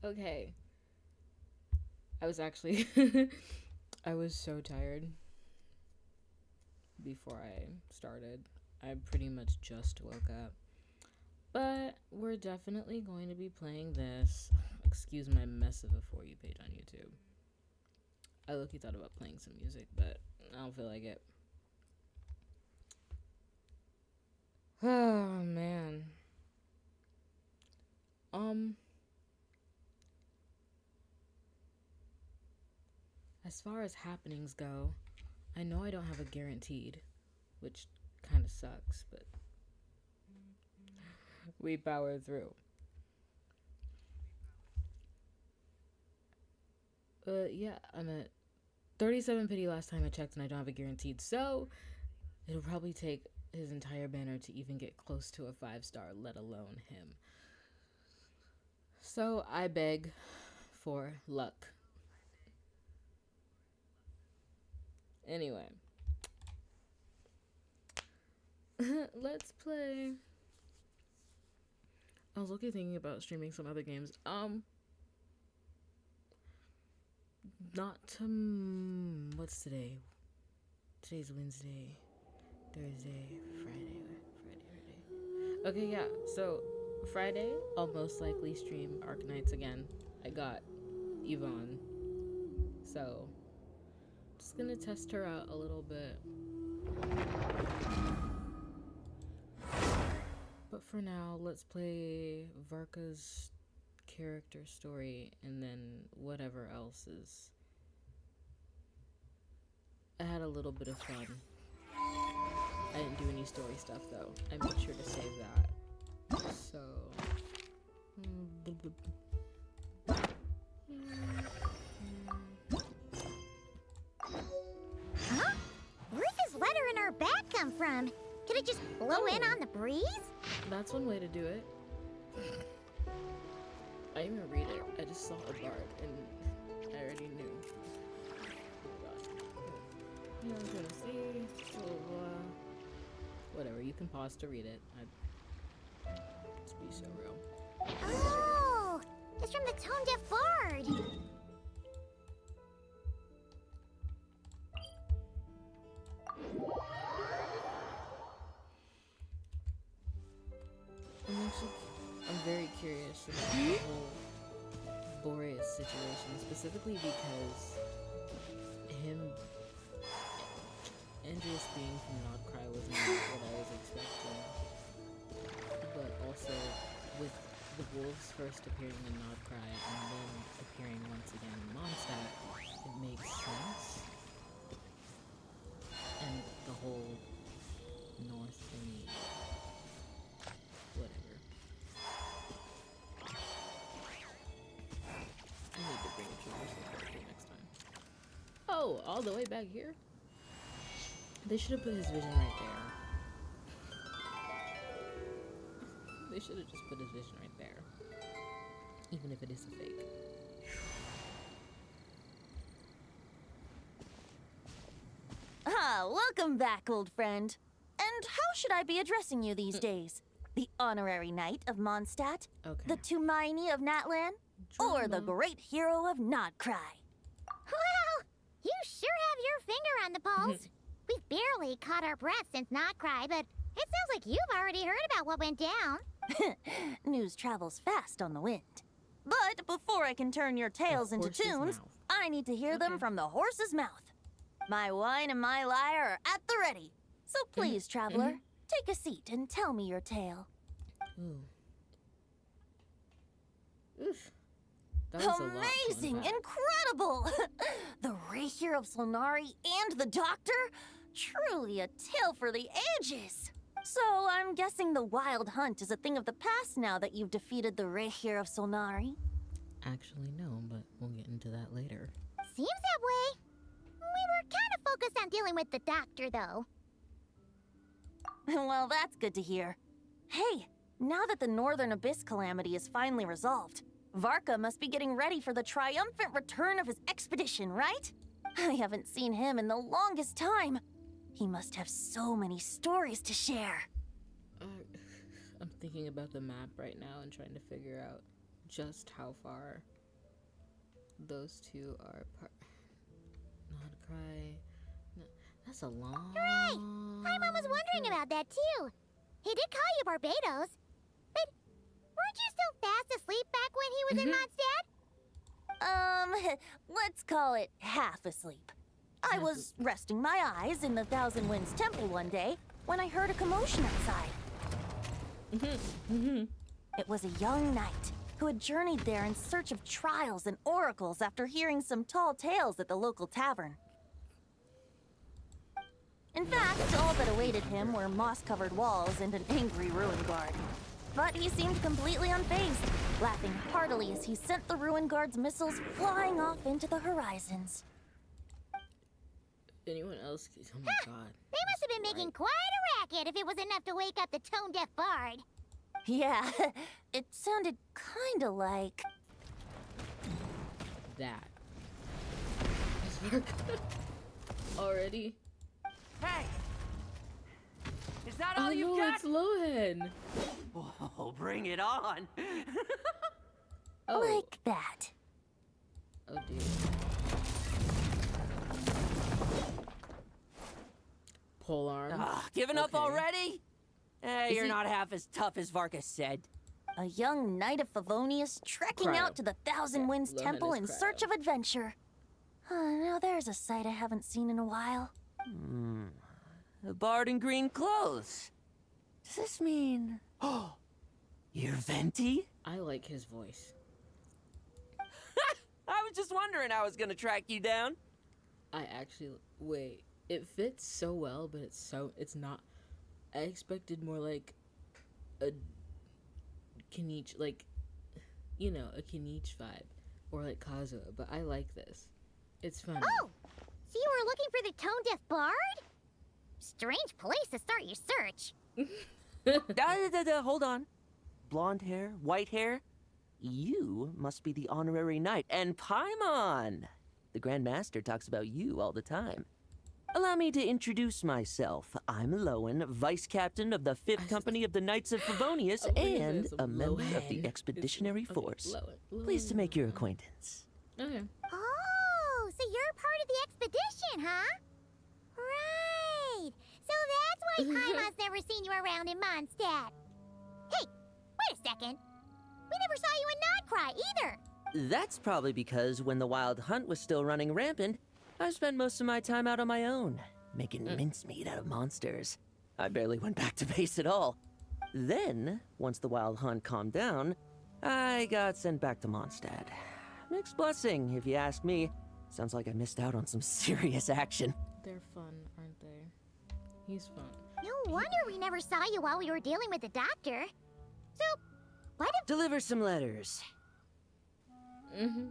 Okay. I was actually I was so tired before I started. I pretty much just woke up. But we're definitely going to be playing this. Excuse my mess of a For You page on YouTube. I low-key thought about playing some music, but I don't feel like it. Oh man. Um as far as happenings go, I know I don't have a guaranteed, which kind of sucks, but we power through. Yeah, I'm at 37 pity last time I checked, and I don't have a guaranteed, so it'll probably take his entire banner to even get close to a 5-star, let alone him. So I beg for luck. Anyway, let's play. I was looking thinking about streaming some other games. Not to what's today? Today's Wednesday, Thursday, Friday. Okay, yeah. So Friday, I'll most likely stream Arknights again. I got Yvonne, so just gonna test her out a little bit. But for now, let's play Varka's character story and then whatever else is. I had a little bit of fun. I didn't do any story stuff though. I made sure to save that. So. Huh? Where'd this letter in our bag come from? Could it just blow in on the breeze? That's one way to do it. I didn't even read it. I just saw a bard and I already knew. I'm gonna see. Blah, blah. Whatever, you can pause to read it. Let's be so real. Oh, it's from the Tone Deaf Bard. I'm very curious about the whole Boreas situation, specifically because him, Andreas being from Nodcry was not what I was expecting, but also with the wolves first appearing in Nodcry and then appearing once again in Mondstadt, it makes sense, and the whole north thingy. Whatever. I need to bring a charger next time. Oh, all the way back here? They should have put his vision right there. They should have just put his vision right there. Even if it is a fake. Ah, welcome back, old friend. And how should I be addressing you these days? The honorary knight of Mondstadt? Okay. The Tumaini of Natlan? Or the great hero of Nodcry? Well, you sure have your finger on the pulse. We've barely caught our breath since Notcry, but it sounds like you've already heard about what went down. News travels fast on the wind. But before I can turn your tales into tunes, I need to hear them from the horse's mouth. My wine and my lyre are at the ready. So please, traveler, take a seat and tell me your tale. Ooh. Oof. That was Amazing! a lot Incredible! The Rahier of Solnari and the Doctor? Truly a tale for the ages! So I'm guessing the wild hunt is a thing of the past now that you've defeated the Rahier of Solnari? Actually, no, but we'll get into that later. Seems that way. We were kind of focused on dealing with the Doctor, though. Well, that's good to hear. Hey, now that the Northern Abyss calamity is finally resolved, Varka must be getting ready for the triumphant return of his expedition, right? I haven't seen him in the longest time. He must have so many stories to share. I'm thinking about the map right now and trying to figure out just how far Those two are part. Not cry. No, that's a long. Right. Paimon was wondering about that too. He did call you Barbados, but weren't you still fast asleep back when he was in Mondstadt? Let's call it half asleep. I was resting my eyes in the Thousand Winds Temple one day when I heard a commotion outside. It was a young knight who had journeyed there in search of trials and oracles after hearing some tall tales at the local tavern. In fact, all that awaited him were moss-covered walls and an angry ruin guard. But he seemed completely unfazed, laughing heartily as he sent the ruin guard's missiles flying off into the horizons. Anyone else? Oh my god. They must have been making quite a racket if it was enough to wake up the tone-deaf bard. Yeah, it sounded kinda like... That. Is Varka already? Hey! Is that all Oh you've no, got? it's Lohan. Oh, bring it on! Oh. like that. Oh dude. Polearm. Giving up Okay. already? Is You're he- not half as tough as Varka said. A young knight of Favonius trekking Cryo. out to the Thousand Yeah, Winds Lohan Temple is in cryo. search of adventure. Now there's a sight I haven't seen in a while. A bard in green clothes. Does this mean... Oh, you're Venti? I like his voice. I was just wondering how I was gonna track you down. I actually wait. It fits so well, but it's not. I expected more like a Kenichi, like a Kenichi vibe, or like Kazuha. But I like this. It's fun. Oh, so you were looking for the tone-deaf bard? Strange place to start your search. Hold on. Blonde hair, white hair. You must be the honorary knight. And Paimon! The Grandmaster talks about you all the time. Allow me to introduce myself. I'm Lohan, Vice Captain of the 5th Company of the Knights of Favonius and a member of the Expeditionary Force. Pleased to make your acquaintance. Okay. Oh, so you're part of the expedition, huh? Right. So that's why Paimon's never seen you around in Mondstadt. Hey, wait a second. We never saw you in Nodcry either. That's probably because when the Wild Hunt was still running rampant, I spent most of my time out on my own, making mincemeat out of monsters. I barely went back to base at all. Then, once the Wild Hunt calmed down, I got sent back to Mondstadt. Mixed blessing, if you ask me. Sounds like I missed out on some serious action. They're fun, aren't they? He's fun. No wonder we never saw you while we were dealing with the doctor. So, why did... Deliver some letters. Mm-hmm.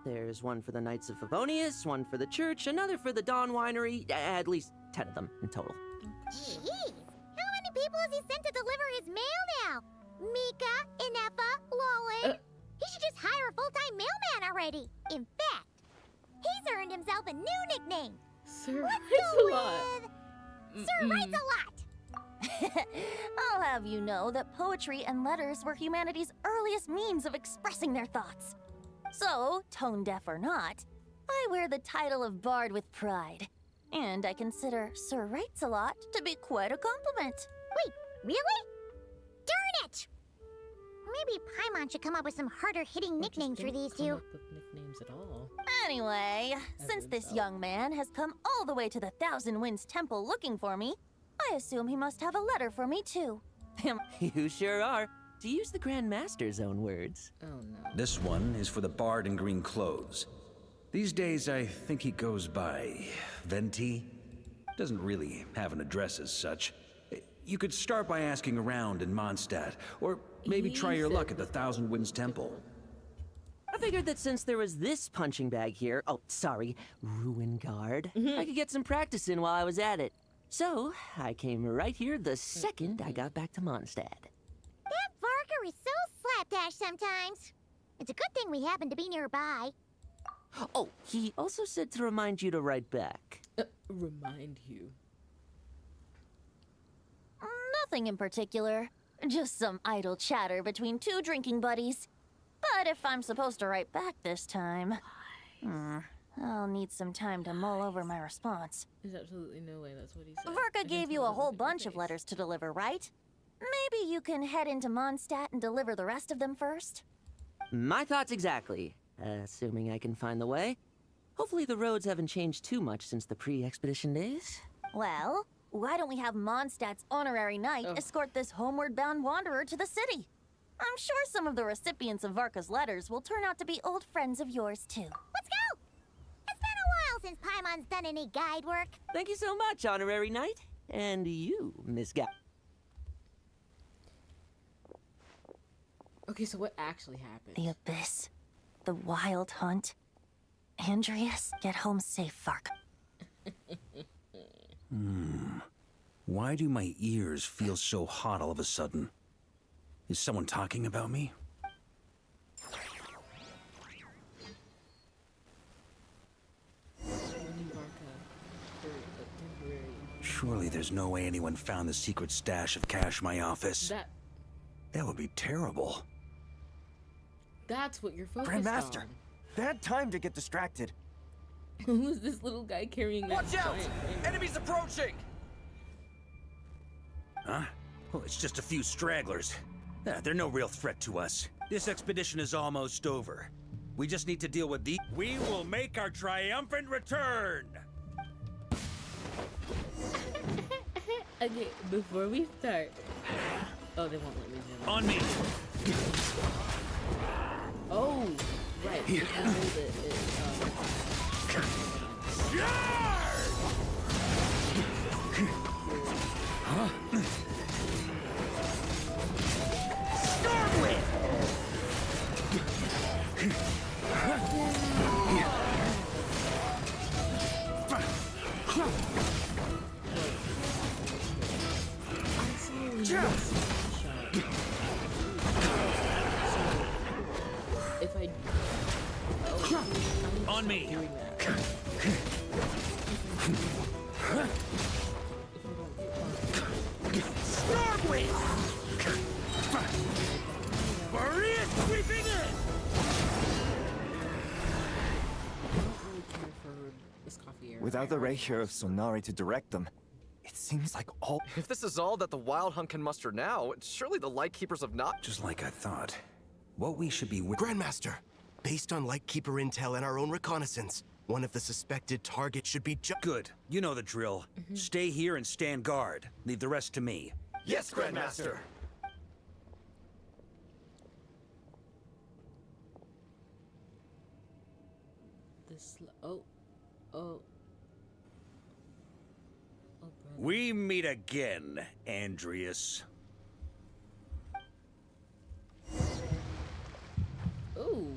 There's one for the Knights of Favonius, one for the church, another for the Dawn Winery, at least 10 of them in total. Jeez, how many people has he sent to deliver his mail now? Mika, Inefa, Lolan. He should just hire a full-time mailman already. In fact, he's earned himself a new nickname. Sir Let's writes go a lot. with Sir Writes a Lot. I'll have you know that poetry and letters were humanity's earliest means of expressing their thoughts. So, tone deaf or not, I wear the title of Bard with pride. And I consider Sir Writes a Lot to be quite a compliment. Wait, really? Darn it! Maybe Paimon should come up with some harder-hitting Or just nicknames for don't these come two. up with nicknames at all. Anyway, since this Everyone. young man has come all the way to the Thousand Winds Temple looking for me, I assume he must have a letter for me too. You sure are. To use the Grandmaster's own words. Oh no. This one is for the bard in green clothes. These days, I think he goes by Venti. Doesn't really have an address as such. You could start by asking around in Mondstadt, or maybe He try your said luck at the Thousand Winds Temple. I figured that since there was this punching bag here, ruin guard, I could get some practice in while I was at it. So, I came right here the second I got back to Mondstadt. That Varka is so slapdash sometimes. It's a good thing we happen to be nearby. Oh, he also said to remind you to write back. Remind you. Nothing in particular. Just some idle chatter between two drinking buddies. But if I'm supposed to write back this time, I'll need some time to mull over my response. There's absolutely no way that's what he said. I Varka can gave you tell a that whole look on your bunch of face. letters to deliver, right? Maybe you can head into Mondstadt and deliver the rest of them first? My thoughts exactly. Assuming I can find the way. Hopefully the roads haven't changed too much since the pre-expedition days. Well, why don't we have Mondstadt's honorary knight escort this homeward-bound wanderer to the city? I'm sure some of the recipients of Varka's letters will turn out to be old friends of yours, too. Let's go! It's been a while since Paimon's done any guide work. Thank you so much, honorary knight. And you, Miss Ga- Okay, so what actually happened? The Abyss. The Wild Hunt. Andreas, get home safe, Varka. Why do my ears feel so hot all of a sudden? Is someone talking about me? Surely there's no way anyone found the secret stash of cash in my office. That would be terrible. That's what you're focused Grandmaster, bad time to get distracted. on. Who's this little guy carrying that Watch out! giant thing? Enemies approaching! Huh? Well, it's just a few stragglers. They're no real threat to us. This expedition is almost over. We just need to deal with the... We will make our triumphant return! Okay, before we start... Oh, they won't let me zoom in. On me! Oh, right. You can hold it. If I... Oh, On me! doing that. Maria sweeping in! Without the ray here of Sonari to direct them, it seems like all... If this is all that the Wild Hunt can muster now, surely the Lightkeepers have not... Just like I thought. What we should be... Grandmaster, based on Lightkeeper intel and our own reconnaissance, one of the suspected targets should be Good. You know the drill. Stay here and stand guard. Leave the rest to me. Yes, Grandmaster! Oh. Oh. Oh, brother. We meet again, Andreas. Ooh.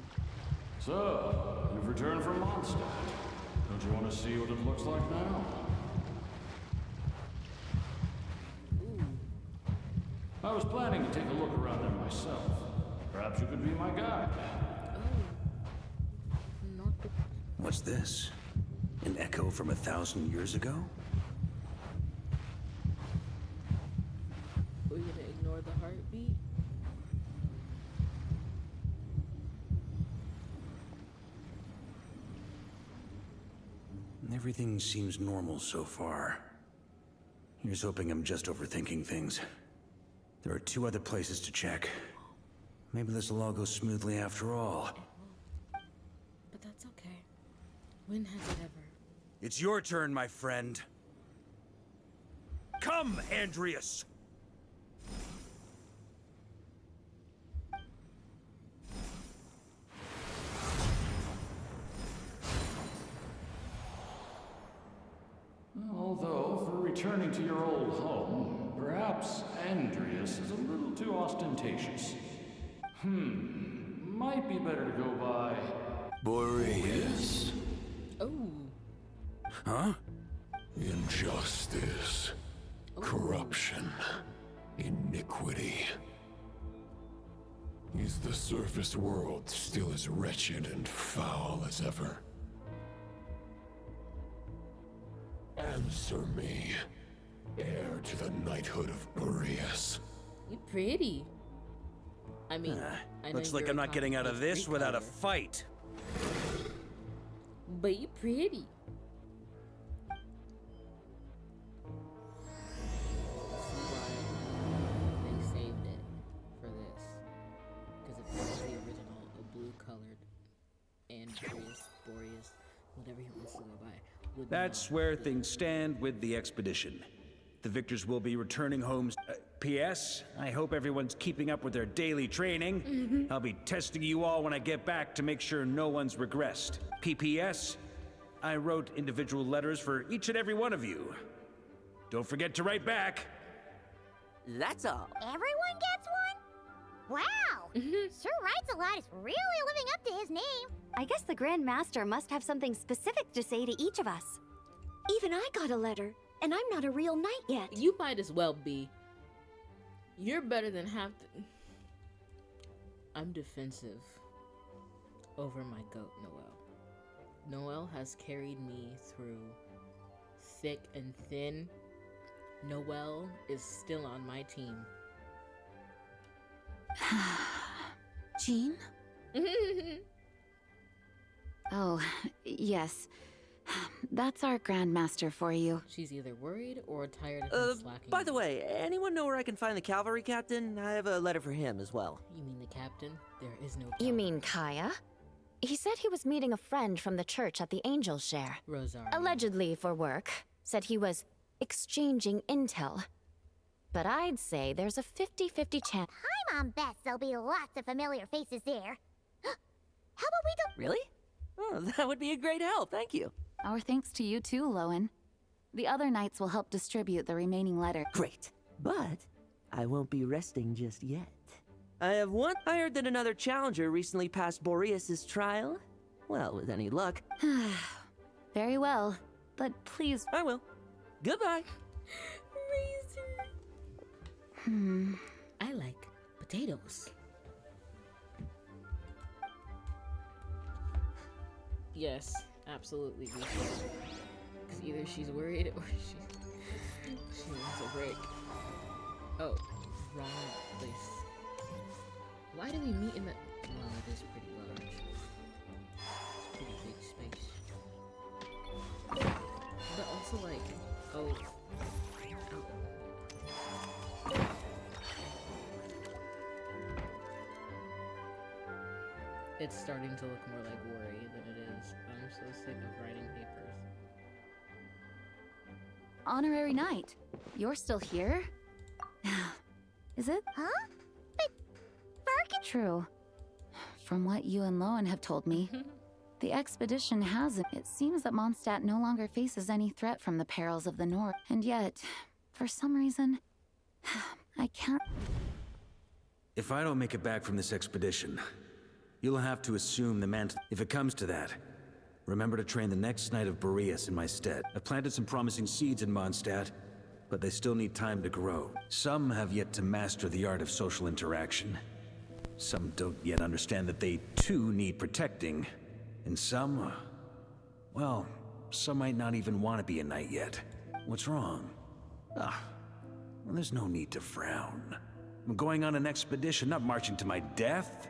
So, you've returned from Mondstadt. Don't you want to see what it looks like now? I was planning to take a look around there myself. Perhaps you could be my guide. Not the... What's this? An echo from 1,000 years ago? We're gonna ignore the heartbeat? Everything seems normal so far. Here's hoping I'm just overthinking things. There are 2 other places to check. Maybe this will all go smoothly after all. But that's okay. When has it ever? It's your turn, my friend. Come, Andreas! Although, for returning to your old home, perhaps Andreas is a little too ostentatious. Might be better to go by... Boreas. Oh. Huh? Injustice. Corruption. Iniquity. Is the surface world still as wretched and foul as ever? Answer me, heir to the knighthood of Boreas. You pretty. I mean, I know Looks like you're I'm a not getting out of complicated this without a recolor. fight. But you pretty. They saved it for this. Because if it was the original, a blue-colored Boreas, whatever he wants to go by. That's where things stand with the expedition. The victors will be returning home. P.S. I hope everyone's keeping up with their daily training. I'll be testing you all when I get back to make sure no one's regressed. P.P.S. I wrote individual letters for each and every one of you. Don't forget to write back. That's all. Everyone gets one? Wow! Sir Writes-A-Lot is really living up to his name. I guess the Grandmaster must have something specific to say to each of us. Even I got a letter, and I'm not a real knight yet. You might as well be. You're better than half the... I'm defensive over my goat, Noelle. Noelle has carried me through thick and thin. Noelle is still on my team. Jean? Oh, yes. That's our Grandmaster for you. She's either worried or tired of him slacking. By the way, anyone know where I can find the cavalry captain? I have a letter for him as well. You mean the captain? There is no You mean Kaya? He said he was meeting a friend from the church at the Angel Share. Rosario. Allegedly for work. Said he was exchanging intel. But I'd say there's a 50-50 chance. Paimon bets there'll be lots of familiar faces there. How about we Really? Oh, that would be a great help, thank you. Our thanks to you too, Lowen. The other knights will help distribute the remaining letter. Great. But I won't be resting just yet. I have heard that another challenger recently passed Boreas' trial. Well, with any luck. Very well, but please... I will. Goodbye. I like potatoes. Yes, absolutely. Because either she's worried or she wants a break. Oh, wrong place. Why do we meet in the... Well, it is pretty large. It's a pretty big space. But also like... Oh. It's starting to look more like worry than it is. I'm so sick of writing papers. Honorary Knight, you're still here? Is it? Huh? But Varka... True. From what you and Lowen have told me, the expedition hasn't. It seems that Mondstadt no longer faces any threat from the perils of the North. And yet, for some reason, I can't... If I don't make it back from this expedition, you'll have to assume the mantle. If it comes to that, remember to train the next Knight of Boreas in my stead. I've planted some promising seeds in Mondstadt, but they still need time to grow. Some have yet to master the art of social interaction. Some don't yet understand that they too need protecting. And some, well, some might not even want to be a knight yet. What's wrong? Well, there's no need to frown. I'm going on an expedition, not marching to my death.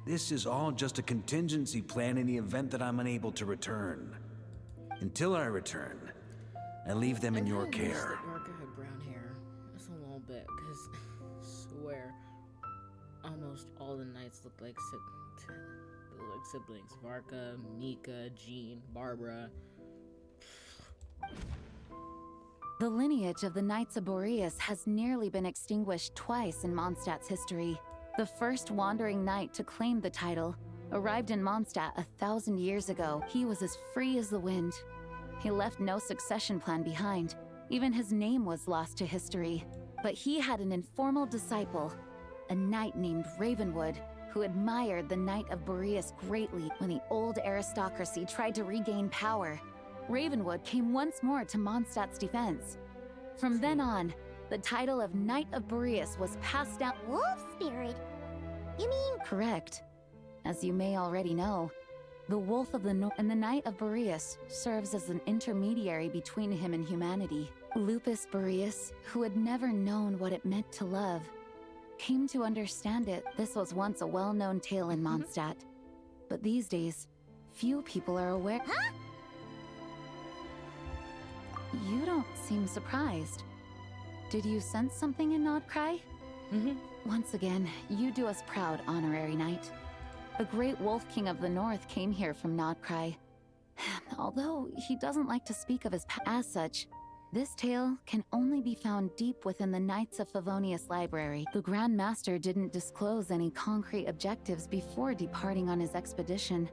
This is all just a contingency plan in the event that I'm unable to return. Until I return, I leave them in your care. Varka had brown hair. Just a little bit, because I swear, almost all the knights look like siblings. Varka, Mika, Jean, Barbara. The lineage of the Knights of Boreas has nearly been extinguished twice in Mondstadt's history. The first wandering knight to claim the title arrived in Mondstadt 1,000 years ago. He was as free as the wind. He left no succession plan behind. Even his name was lost to history. But he had an informal disciple, a knight named Ravenwood, who admired the Knight of Boreas greatly when the old aristocracy tried to regain power. Ravenwood came once more to Mondstadt's defense. From then on, the title of Knight of Boreas was passed down. Wolf spirit? You mean... Correct. As you may already know, the Wolf of the North and the Knight of Boreas serves as an intermediary between him and humanity. Lupus Boreas, who had never known what it meant to love, came to understand it. This was once a well-known tale in Mondstadt. But these days, few people are aware. Huh? You don't seem surprised. Did you sense something in Nodcry? Once again, you do us proud, Honorary Knight. The Great Wolf King of the North came here from Nodcry. Although he doesn't like to speak of his as such, this tale can only be found deep within the Knights of Favonius library. The Grandmaster didn't disclose any concrete objectives before departing on his expedition.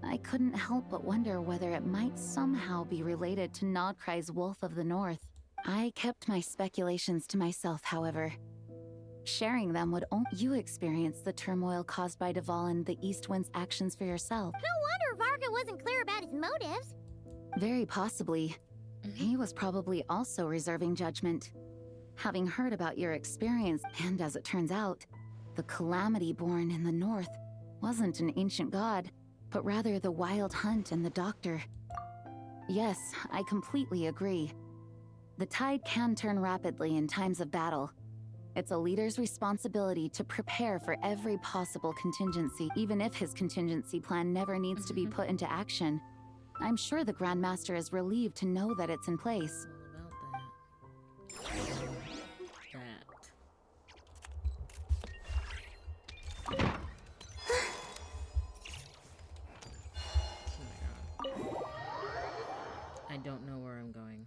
I couldn't help but wonder whether it might somehow be related to Nodcry's Wolf of the North. I kept my speculations to myself, however. Sharing them would only you experience the turmoil caused by Duval and the East Wind's actions for yourself. No wonder Varka wasn't clear about his motives. Very possibly. He was probably also reserving judgment. Having heard about your experience, and as it turns out, the calamity born in the north wasn't an ancient god, but rather the Wild Hunt and the Doctor. Yes, I completely agree. The tide can turn rapidly in times of battle. It's a leader's responsibility to prepare for every possible contingency, even if his contingency plan never needs to be put into action. I'm sure the Grandmaster is relieved to know that it's in place. All about that. Oh my god. I don't know where I'm going.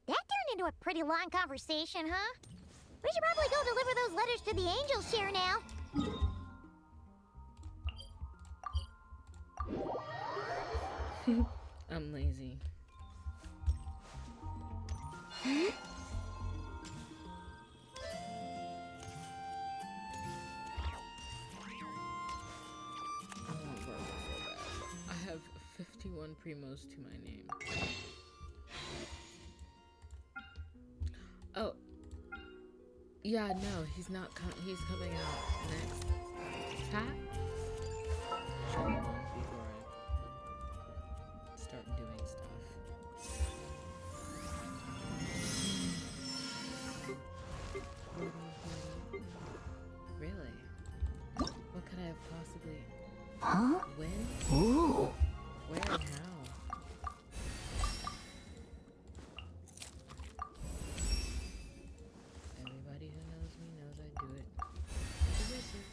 That turned into a pretty long conversation, huh? We should probably go deliver those letters to the Angel's Share now. I'm lazy. I want Varka so bad. I have 51 primos to my name. Oh. Yeah, no, he's not he's coming out next. Chat? Hold on before I start doing stuff. Really? What could I have possibly... Huh? When? Ooh. Where and how? Everybody who knows me knows I do it. Delicious.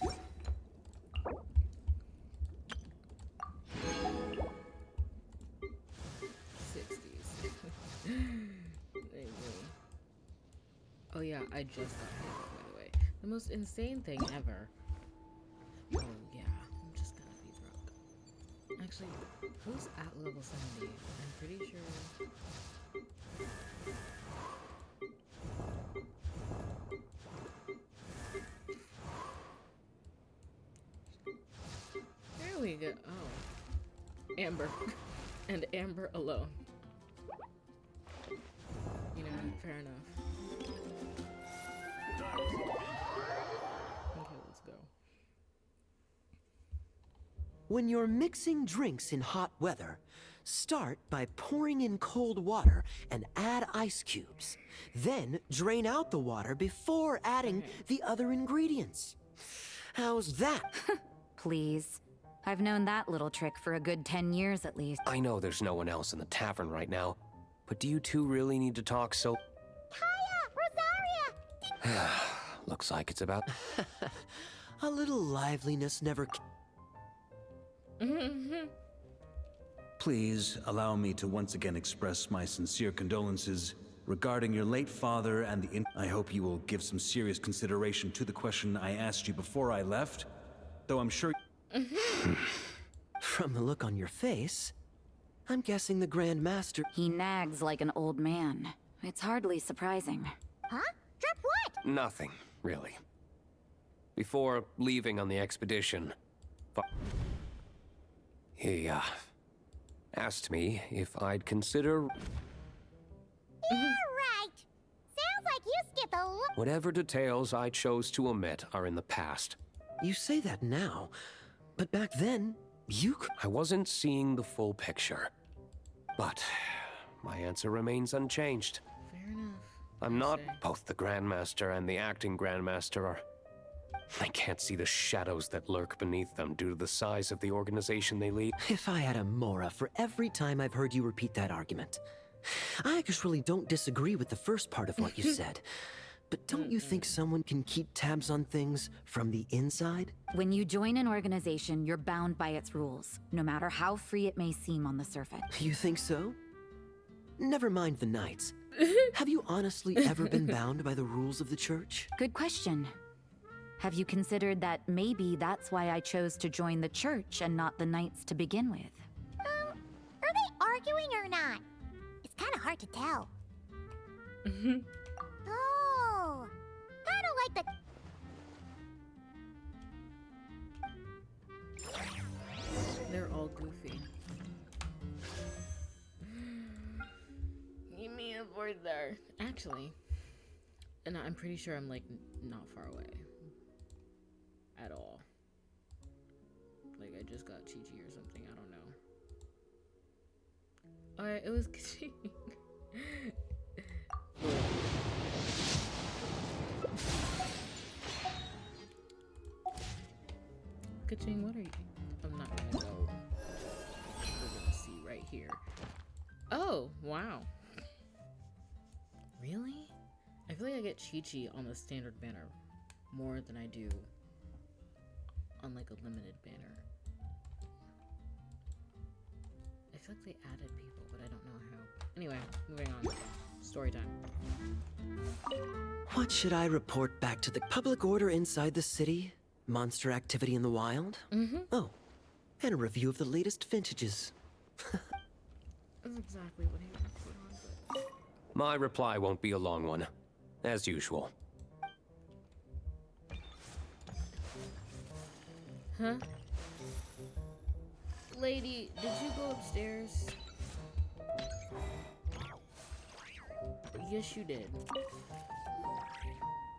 Oh yeah, I just got paid, by the way. The most insane thing ever. Oh yeah, I'm just gonna be broke. Actually, who's at level 70? I'm pretty sure... There we go. Oh. Amber. And Amber alone. You know, fair enough. Okay, let's go. When you're mixing drinks in hot weather, start by pouring in cold water and add ice cubes. Then drain out the water before adding the other ingredients. How's that? Please. I've known that little trick for a good 10 years at least. I know there's no one else in the tavern right now, but do you two really need to talk so... Kaya! Rosaria! Looks like it's about... A little liveliness never... Please allow me to once again express my sincere condolences regarding your late father and the... I hope you will give some serious consideration to the question I asked you before I left, though I'm sure... From the look on your face, I'm guessing the Grandmaster... He nags like an old man. It's hardly surprising. Huh? Drop what? Nothing, really. Before leaving on the expedition, he, asked me if I'd consider... Yeah, right. Sounds like you skipped a lot. Whatever details I chose to omit are in the past. You say that now, but back then, I wasn't seeing the full picture. But my answer remains unchanged. Fair enough. I'm not... Both the Grandmaster and the acting Grandmaster are They can't see the shadows that lurk beneath them due to the size of the organization they lead. If I had a Mora for every time I've heard you repeat that argument. I actually don't disagree with the first part of what you said. But don't you think someone can keep tabs on things from the inside? When you join an organization, you're bound by its rules, no matter how free it may seem on the surface. You think so? Never mind the knights. Have you honestly ever been bound by the rules of the church? Good question. Have you considered that maybe that's why I chose to join the church and not the knights to begin with? Are they arguing or not? It's kind of hard to tell. Oh, kind of like the... They're all goofy. Give me a board there. Actually, and I'm pretty sure I'm like not far away at all. Like I just got Chi-Chi or something. I don't know. Alright, it was Chi. Ka-ching, what are you? I'm not gonna go. We're gonna see right here. Oh, wow. Really? I feel like I get Chi-Chi on the standard banner more than I do on like a limited banner. I feel like they added people, but I don't know how. Anyway, moving on. Story time. What should I report back to the public order inside the city? Monster activity in the wild? Oh, and a review of the latest vintages. That's exactly what he would put on, but... My reply won't be a long one, as usual. Huh? Lady, did you go upstairs? Yes, you did.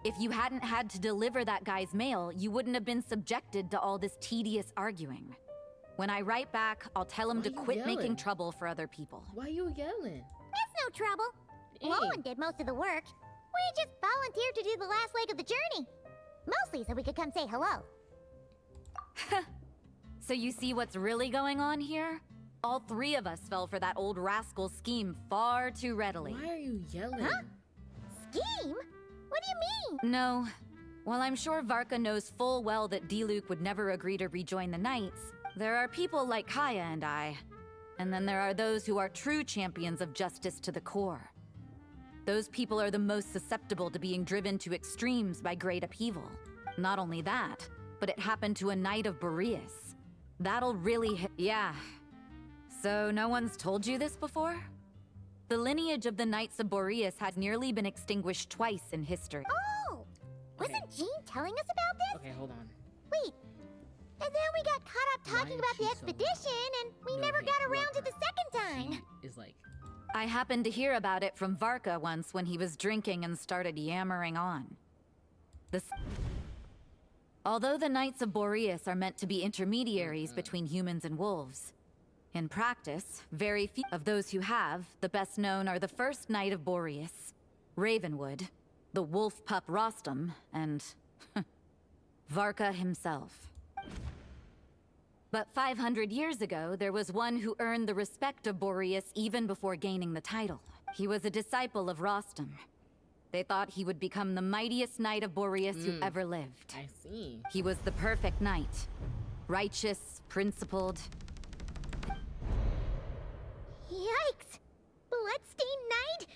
If you hadn't had to deliver that guy's mail, you wouldn't have been subjected to all this tedious arguing. When I write back, I'll tell him to quit making trouble for other people. Why are you yelling? It's no trouble. Lowen did most of the work. We just volunteered to do the last leg of the journey. Mostly so we could come say hello. So you see what's really going on here? All three of us fell for that old rascal's scheme far too readily. Why are you yelling? Huh? Scheme? What do you mean? No. While I'm sure Varka knows full well that Diluc would never agree to rejoin the Knights, there are people like Kaya and I. And then there are those who are true champions of justice to the core. Those people are the most susceptible to being driven to extremes by great upheaval. Not only that, but it happened to a Knight of Boreas. That'll really yeah. So no one's told you this before? The lineage of the Knights of Boreas has nearly been extinguished twice in history. Oh! Wasn't Jean telling us about this? Okay, hold on. Wait. And then we got caught up talking about the expedition, and we never got around to the second time. Is like... I happened to hear about it from Varka once when he was drinking and started yammering on. Although the Knights of Boreas are meant to be intermediaries between humans and wolves, in practice, very few of those who have, the best known are the first Knight of Boreas, Ravenwood, the wolf pup Rostam, and Varka himself. But 500 years ago, there was one who earned the respect of Boreas even before gaining the title. He was a disciple of Rostam. They thought he would become the mightiest Knight of Boreas who ever lived. I see. He was the perfect knight. Righteous, principled. Yikes! Bloodstained Knight?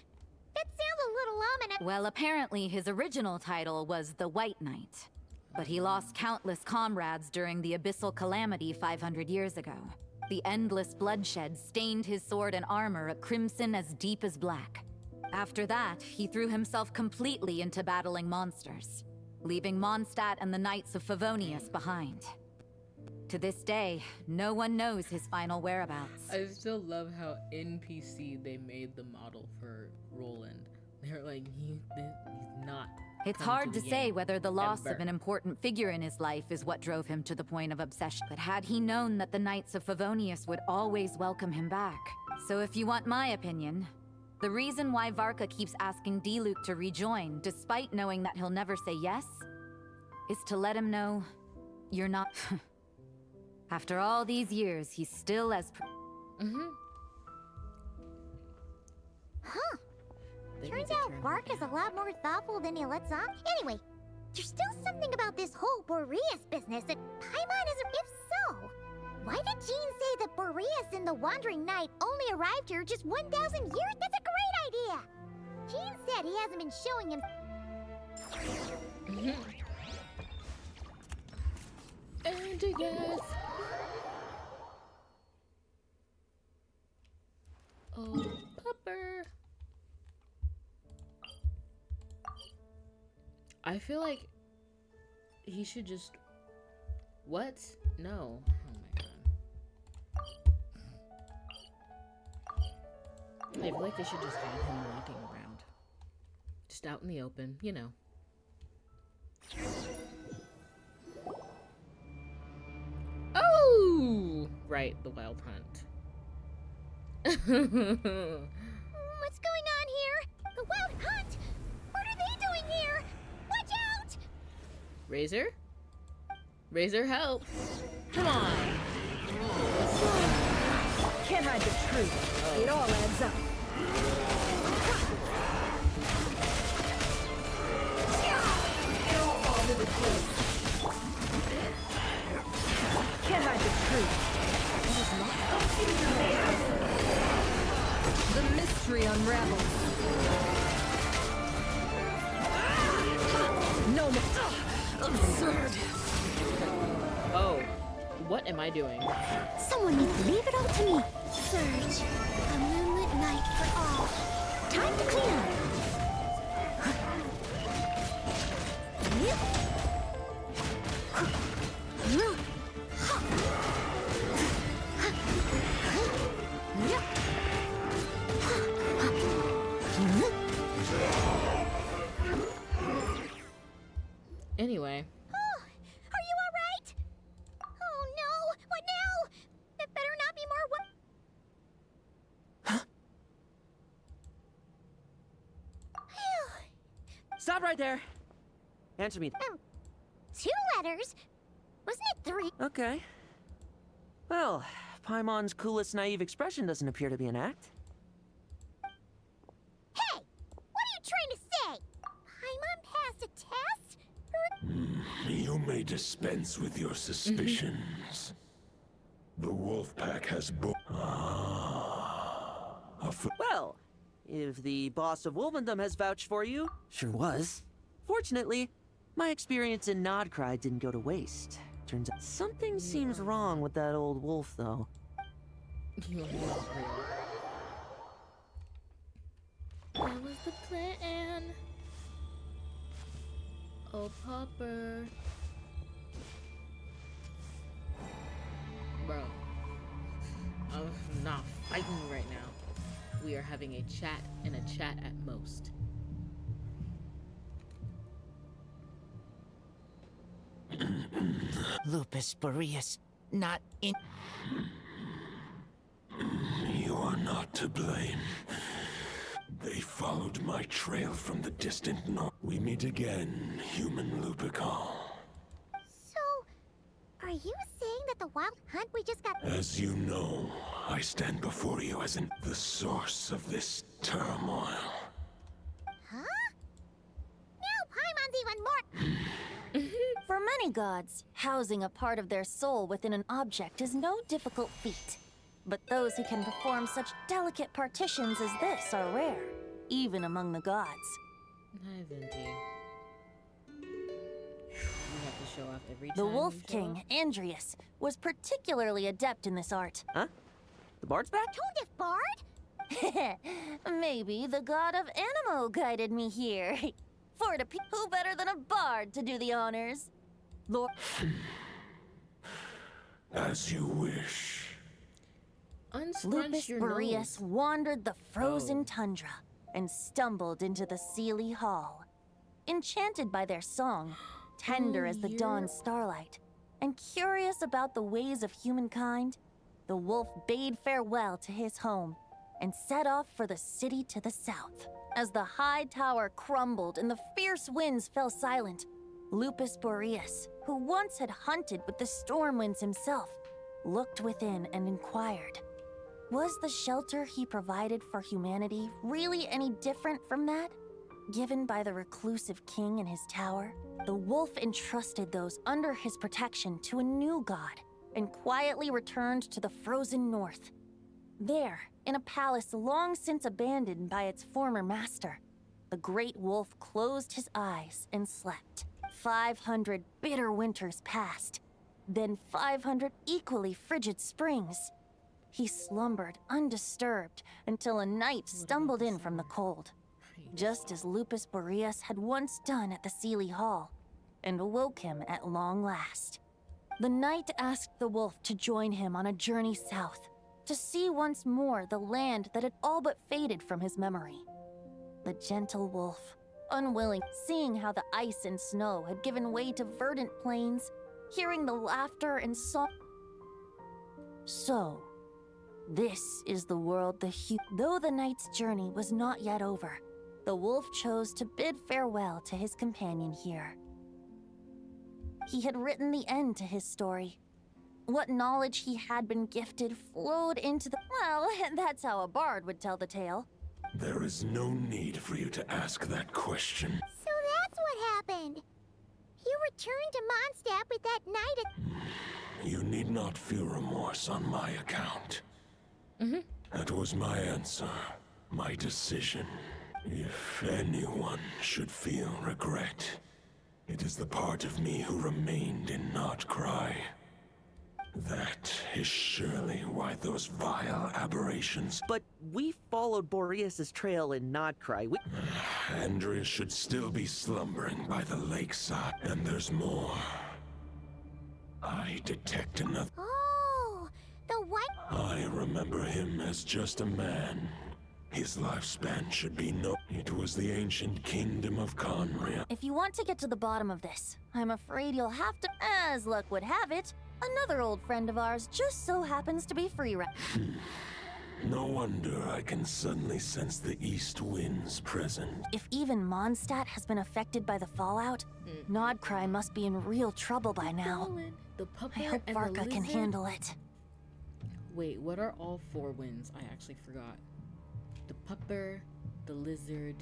That sounds a little ominous. Well, apparently his original title was the White Knight. But he lost countless comrades during the Abyssal Calamity 500 years ago. The endless bloodshed stained his sword and armor a crimson as deep as black. After that, he threw himself completely into battling monsters, leaving Mondstadt and the Knights of Favonius behind. To this day, no one knows his final whereabouts. I still love how NPC they made the model for Roland. They're like, he's not. It's hard to say whether the loss of an important figure in his life is what drove him to the point of obsession. But had he known that the Knights of Favonius would always welcome him back. So if you want my opinion, the reason why Varka keeps asking Diluc to rejoin, despite knowing that he'll never say yes, is to let him know you're not. After all these years, he's still as. Huh. Turns out Varka's a lot more thoughtful than he lets on. Anyway, there's still something about this whole Boreas business that Paimon isn't. If so, why did Jean say that Boreas and the Wandering Knight only arrived here just 1,000 years? That's a great idea! Jean said he hasn't been showing him. And I guess. Oh, pupper. I feel like he should just. What? No. Oh my god. I feel like they should just have him walking around. Just out in the open, you know. Oh! Right, the wild hunt. What's going on here? The Wild Hunt? What are they doing here? Watch out! Razor? Razor, help! Come on! Can't hide the truth. It all adds up. Can't hide the truth. The mystery unravels. No more. Absurd. Oh, what am I doing? Someone needs to leave it all to me. Surge. A moonlit night for all. Time to clean up. Anyway. Oh, are you all right? Oh no, what now? It better not be more Stop right there. Answer me. 2 letters? Wasn't it 3? Okay. Well, Paimon's coolest naive expression doesn't appear to be an act. Hey! What are you trying to say? Paimon passed a test? You may dispense with your suspicions. The wolf pack has Well, if the boss of Wolvendom has vouched for you, sure was. Fortunately, my experience in Nodcry didn't go to waste. Turns out something seems wrong with that old wolf, though. That was the plan. Oh, Popper. Bro. I'm not fighting right now. We are having a chat and a chat at most. Lupus Boreas, not in. You are not to blame. They followed my trail from the distant north. We meet again, human Lupical. So, are you saying that the Wild Hunt we just got... As you know, I stand before you as the source of this turmoil. Huh? Now Paimon's even more... For many gods, housing a part of their soul within an object is no difficult feat. But those who can perform such delicate partitions as this are rare, even among the gods. Hi, Venti. You have to show off every time. The Wolf King, Andrius, was particularly adept in this art. Huh? The bard's back? Told bard? Maybe the god of Animo guided me here. For to who better than a bard to do the honors? Lord. As you wish. Lupus Boreas wandered the frozen tundra and stumbled into the Seelie Hall. Enchanted by their song, tender as the dawn starlight, and curious about the ways of humankind, the wolf bade farewell to his home and set off for the city to the south. As the high tower crumbled and the fierce winds fell silent, Lupus Boreas, who once had hunted with the storm winds himself, looked within and inquired, was the shelter he provided for humanity really any different from that given by the reclusive king in his tower? The wolf entrusted those under his protection to a new god and quietly returned to the frozen north. There, in a palace long since abandoned by its former master, the great wolf closed his eyes and slept. 500 bitter winters passed, then 500 equally frigid springs. He slumbered undisturbed until a night stumbled in from the cold, just as Lupus Boreas had once done at the Sealy Hall, and awoke him at long last. The knight asked the wolf to join him on a journey south, to see once more the land that had all but faded from his memory. The gentle wolf, unwilling, seeing how the ice and snow had given way to verdant plains, hearing the laughter and song. So, this is the world Though the knight's journey was not yet over, the wolf chose to bid farewell to his companion here. He had written the end to his story. What knowledge he had been gifted flowed into the... Well, that's how a bard would tell the tale. There is no need for you to ask that question. So that's what happened. You returned to Mondstadt with that knight. You need not feel remorse on my account. That was my answer, my decision. If anyone should feel regret, it is the part of me who remained in Notcry. That is surely why those vile aberrations... But we followed Boreas' trail in Notcry. Andreas should still be slumbering by the lakeside. And there's more. I detect another... Oh, the white... I remember him as just a man. His lifespan should be no... It was the ancient kingdom of Conria. If you want to get to the bottom of this, I'm afraid you'll have to... As luck would have it, another old friend of ours just so happens to be free right... No wonder I can suddenly sense the east winds present. If even Mondstadt has been affected by the fallout, Nodcry must be in real trouble by now. I hope Varka can handle it. Wait, what are all four winds? I actually forgot. The pupper, the lizard,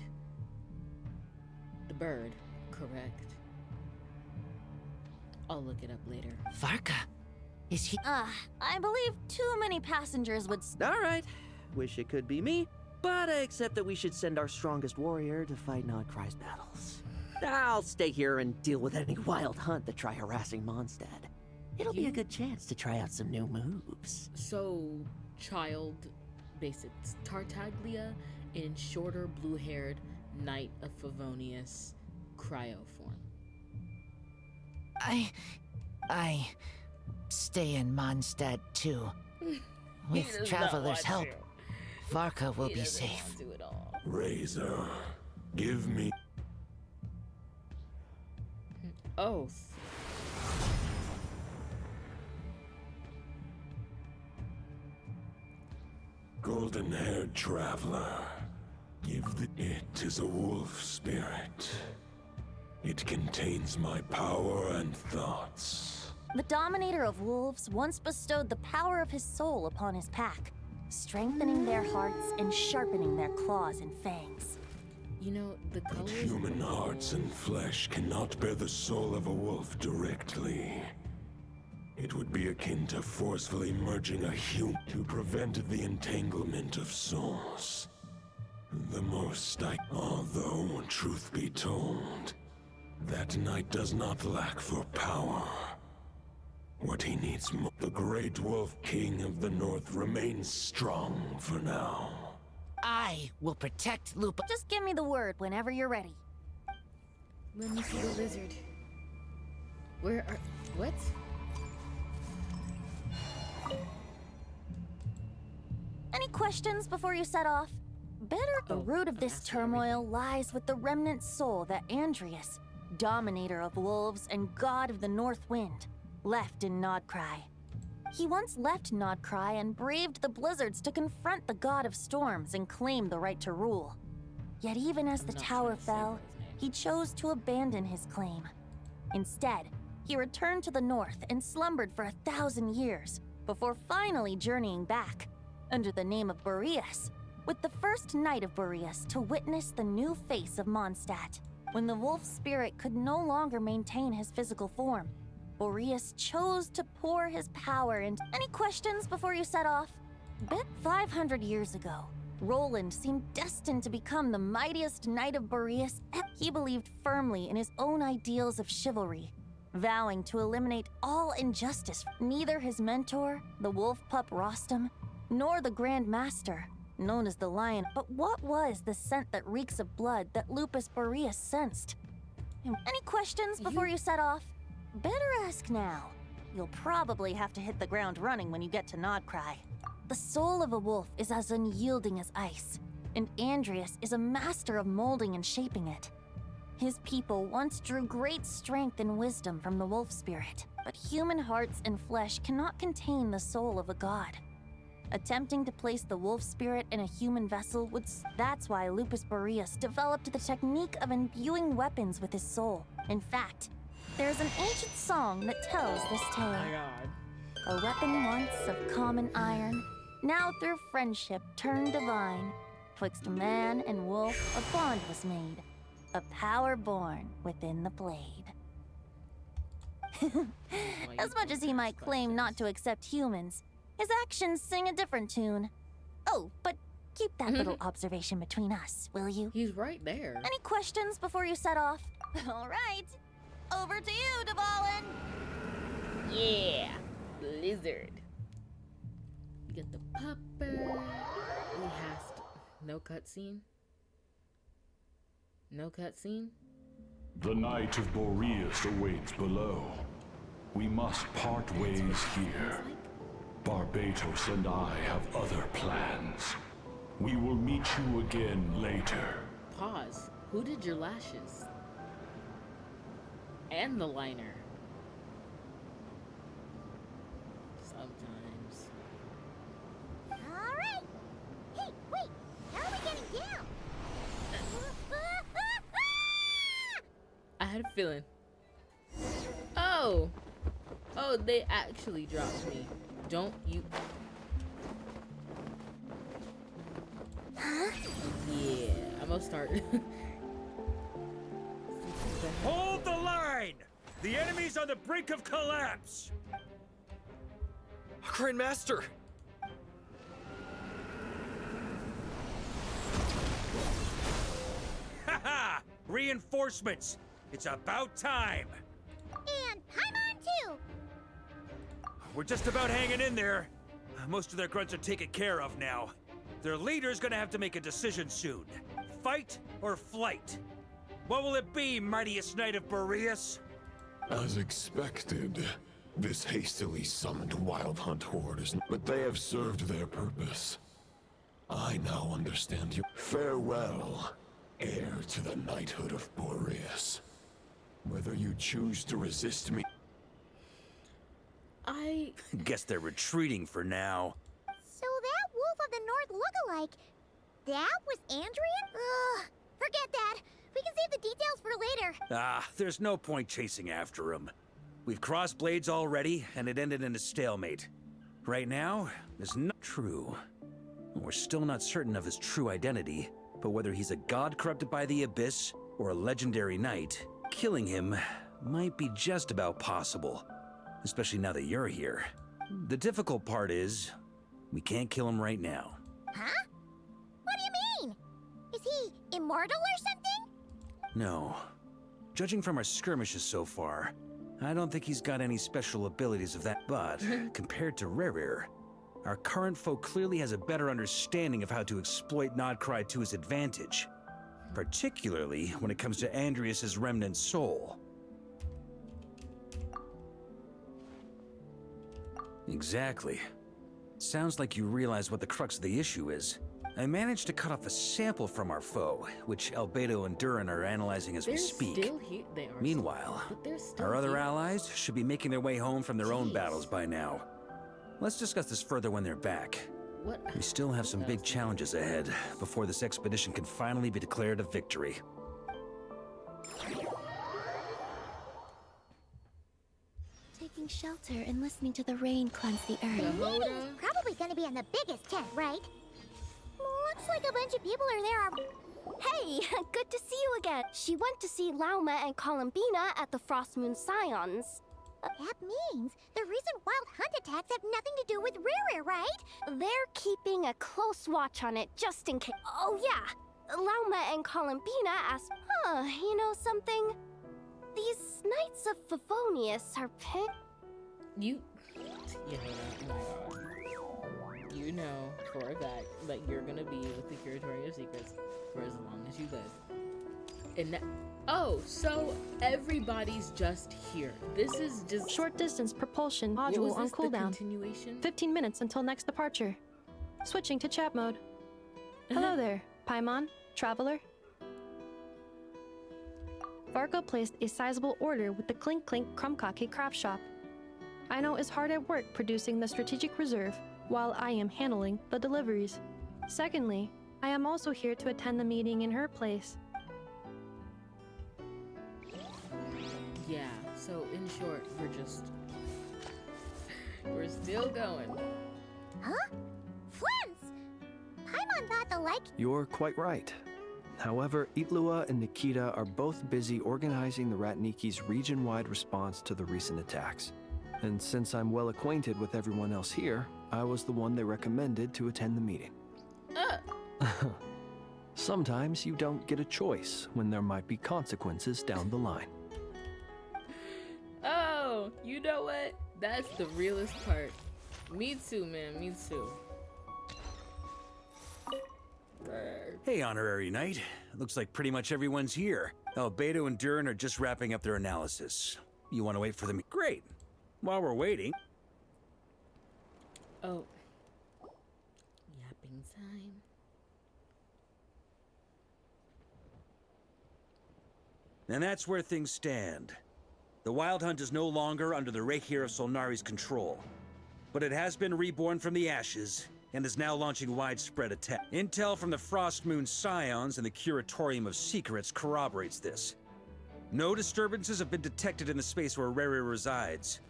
the bird, correct. I'll look it up later. Varka, is he... I believe too many passengers would... Alright, wish it could be me, but I accept that we should send our strongest warrior to fight Nodcry's battles. I'll stay here and deal with any wild hunt that try harassing Mondstadt. It'll be a good chance to try out some new moves. So, child basics. Tartaglia in shorter blue-haired Knight of Favonius cryo form. I stay in Mondstadt too. With Traveler's help, Varka will be safe. Razor, give me... Oath. Golden-haired traveler, it is a wolf spirit. It contains my power and thoughts. The Dominator of Wolves once bestowed the power of his soul upon his pack, strengthening their hearts and sharpening their claws and fangs. You know, the colors... But human hearts and flesh cannot bear the soul of a wolf directly. It would be akin to forcefully merging a human to prevent the entanglement of souls. The most although, truth be told, that knight does not lack for power. What he needs more, the great wolf king of the north remains strong for now. I will protect Lupa. Just give me the word whenever you're ready. Let me see the lizard. Where are... What? Any questions before you set off? The root of this turmoil lies with the remnant soul that Andreas, Dominator of Wolves and God of the North Wind, left in Nodcry. He once left Nodcry and braved the blizzards to confront the God of Storms and claim the right to rule. Yet even as the tower fell, he chose to abandon his claim. Instead, he returned to the north and slumbered for 1,000 years before finally journeying back, under the name of Boreas, with the first Knight of Boreas to witness the new face of Mondstadt. When the wolf spirit could no longer maintain his physical form, Boreas chose to pour his power into... Any questions before you set off? Bet 500 years ago, Roland seemed destined to become the mightiest Knight of Boreas. He believed firmly in his own ideals of chivalry, vowing to eliminate all injustice. Neither his mentor, the wolf pup Rostam, nor the Grandmaster, known as the Lion. But what was the scent that reeks of blood that Lupus Boreas sensed? Any questions before you set off? Better ask now. You'll probably have to hit the ground running when you get to Nodcry. The soul of a wolf is as unyielding as ice, and Andreas is a master of molding and shaping it. His people once drew great strength and wisdom from the wolf spirit, but human hearts and flesh cannot contain the soul of a god. Attempting to place the wolf spirit in a human vessel would... That's why Lupus Boreas developed the technique of imbuing weapons with his soul. In fact, there's an ancient song that tells this tale. Oh my god. A weapon once of common iron, now through friendship turned divine. Twixt man and wolf a bond was made, a power born within the blade. As much as he might claim not to accept humans, his actions sing a different tune. Oh, but keep that little observation between us, will you? He's right there. Any questions before you set off? All right. Over to you, Dvalin. Yeah. Blizzard. You get the pupper. We have to... No cutscene? No cutscene? The Knight of Boreas awaits below. We must part ways here. Barbatos and I have other plans. We will meet you again later. Pause. Who did your lashes? And the liner. Sometimes. Alright! Hey, wait! How are we getting down? I had a feeling. Oh! Oh, they actually dropped me. Don't you... Huh? Yeah, I'm gonna start. Hold the line! The enemy's on the brink of collapse! Grandmaster! Haha! Reinforcements! It's about time! And Paimon too! We're just about hanging in there. Most of their grunts are taken care of now. Their leader's gonna have to make a decision soon. Fight or flight? What will it be, mightiest Knight of Boreas? As expected, this hastily summoned Wild Hunt horde is... But they have served their purpose. I now understand you. Farewell, heir to the knighthood of Boreas. Whether you choose to resist me... I guess they're retreating for now. So that Wolf of the North lookalike, that was Andrian? Ugh, forget that. We can save the details for later. Ah, there's no point chasing after him. We've crossed blades already, and it ended in a stalemate. Right now, it's not true. We're still not certain of his true identity, but whether he's a god corrupted by the Abyss or a legendary knight, killing him might be just about possible. Especially now that you're here. The difficult part is, we can't kill him right now. Huh? What do you mean? Is he immortal or something? No. Judging from our skirmishes so far, I don't think he's got any special abilities of that. But, compared to Rerir, our current foe clearly has a better understanding of how to exploit Nodcry to his advantage. Particularly when it comes to Andreas' remnant soul. Exactly. Sounds like you realize what the crux of the issue is. I managed to cut off a sample from our foe, which Albedo and Durin are analyzing as we speak. Still here. They are. Meanwhile, but they're still our other here. allies should be making their way home from their own battles by now. Let's discuss this further when they're back. What? We still have some big challenges ahead before this expedition can finally be declared a victory. shelter and listening to the rain cleanse the The earth. meeting's probably gonna be in the biggest tent, right? Looks like a bunch of people are there. Hey, good to see you again. She went to see Lauma and Columbina at the Frost Moon Scions. That means the recent wild hunt attacks have nothing to do with Riri, right? They're keeping a close watch on it just in case. Oh, yeah. Lauma and Columbina asked, you know something? These Knights of Favonius are Yeah, oh my god. You know for a fact that you're gonna be with the Curatorium of Secrets for as long as you live. And oh, so everybody's just here. This is just short distance propulsion What module was on this, the cooldown. continuation? 15 minutes until next departure. Switching to chat mode. Hello there, Paimon, traveler. Varka placed a sizable order with the Clink Clink Krumkake craft shop. Aino is hard at work producing the strategic reserve, while I am handling the deliveries. Secondly, I am also here to attend the meeting in her place. Yeah, so in short, we're still going. Huh? Flint's! Paimon thought the like. You're quite right. However, Itlua and Nikita are both busy organizing the Ratniki's region-wide response to the recent attacks. And since I'm well acquainted with everyone else here, I was the one they recommended to attend the meeting. Sometimes you don't get a choice when there might be consequences down the line. Oh, you know what? That's the realest part. Me too, man. Me too. Hey, Honorary Knight. Looks like pretty much everyone's here. Beto and Durin are just wrapping up their analysis. You want to wait for them? Great. While we're waiting... Oh. Yapping time. And that's where things stand. The Wild Hunt is no longer under the Reikir of Solnari's control, but it has been reborn from the ashes and is now launching widespread attack. Intel from the Frost Moon Scions and the Curatorium of Secrets corroborates this. No disturbances have been detected in the space where Riri resides.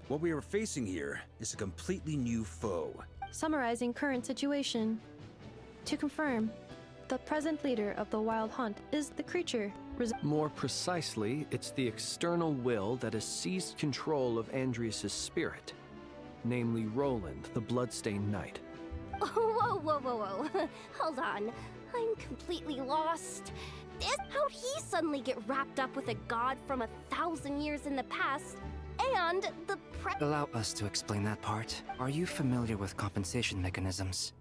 What we are facing here is a completely new foe. Summarizing current situation. To confirm, the present leader of the Wild Hunt is the creature. More precisely, it's the external will that has seized control of Andrias' spirit, namely Roland, the Bloodstained Knight. Whoa. Hold on. I'm completely lost. How'd he suddenly get wrapped up with a god from 1,000 years in the past and the Allow us to explain that part. Are you familiar with compensation mechanisms?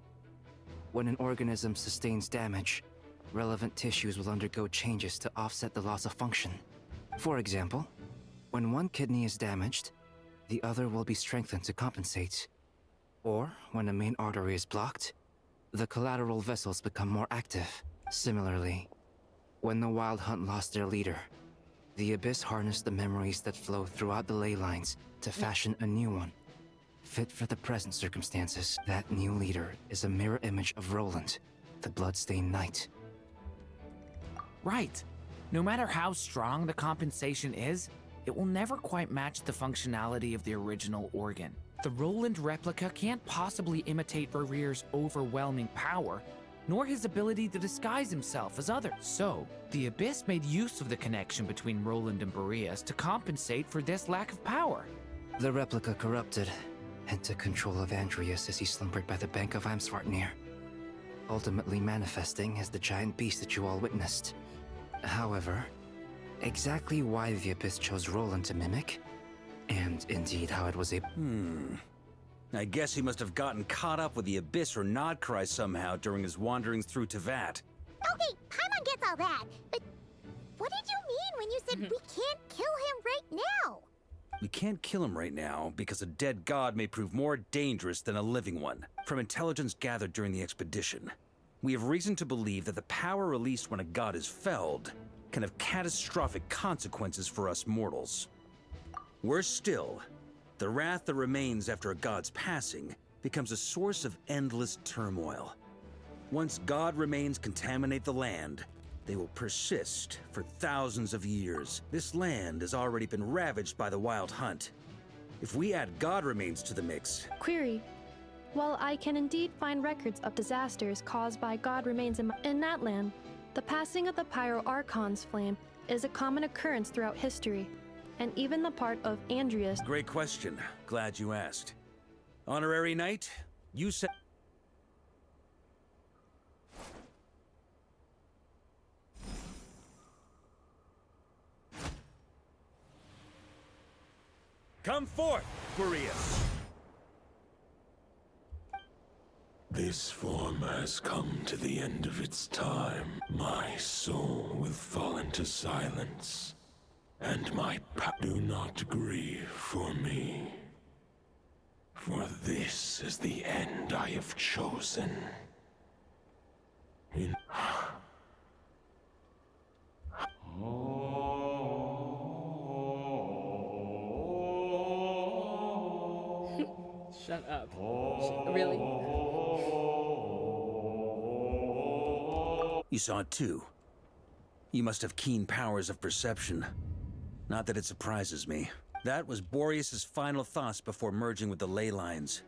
When an organism sustains damage, relevant tissues will undergo changes to offset the loss of function. For example, when one kidney is damaged, the other will be strengthened to compensate. Or, when a main artery is blocked, the collateral vessels become more active. Similarly, when the Wild Hunt lost their leader, the Abyss harnessed the memories that flow throughout the ley lines to fashion a new one, fit for the present circumstances. That new leader is a mirror image of Roland, the Bloodstained Knight. Right. No matter how strong the compensation is, it will never quite match the functionality of the original organ. The Roland replica can't possibly imitate Varir's overwhelming power, nor his ability to disguise himself as others. So, the Abyss made use of the connection between Roland and Boreas to compensate for this lack of power. The replica corrupted and took control of Andrias as he slumbered by the bank of Amsvartnir, ultimately manifesting as the giant beast that you all witnessed. However, exactly why the Abyss chose Roland to mimic, and indeed how it was able— I guess he must have gotten caught up with the Abyss or Nodcry somehow during his wanderings through Tevat. Okay, Paimon gets all that, but what did you mean when you said we can't kill him right now? We can't kill him right now because a dead god may prove more dangerous than a living one. From intelligence gathered during the expedition, we have reason to believe that the power released when a god is felled can have catastrophic consequences for us mortals. Worse still, the wrath that remains after a god's passing becomes a source of endless turmoil. Once god remains contaminate the land, they will persist for thousands of years. This land has already been ravaged by the Wild Hunt. If we add god remains to the mix... Query. While I can indeed find records of disasters caused by god remains in that land, the passing of the Pyro Archon's flame is a common occurrence throughout history, and even the part of Andreas... Great question. Glad you asked. Honorary Knight, you said... Come forth, Boreas! This form has come to the end of its time. My soul will fall into silence, and my do not grieve for me. For this is the end I have chosen. Shut up. Really? You saw it too. You must have keen powers of perception. Not that it surprises me. That was Boreas' final thoughts before merging with the ley lines.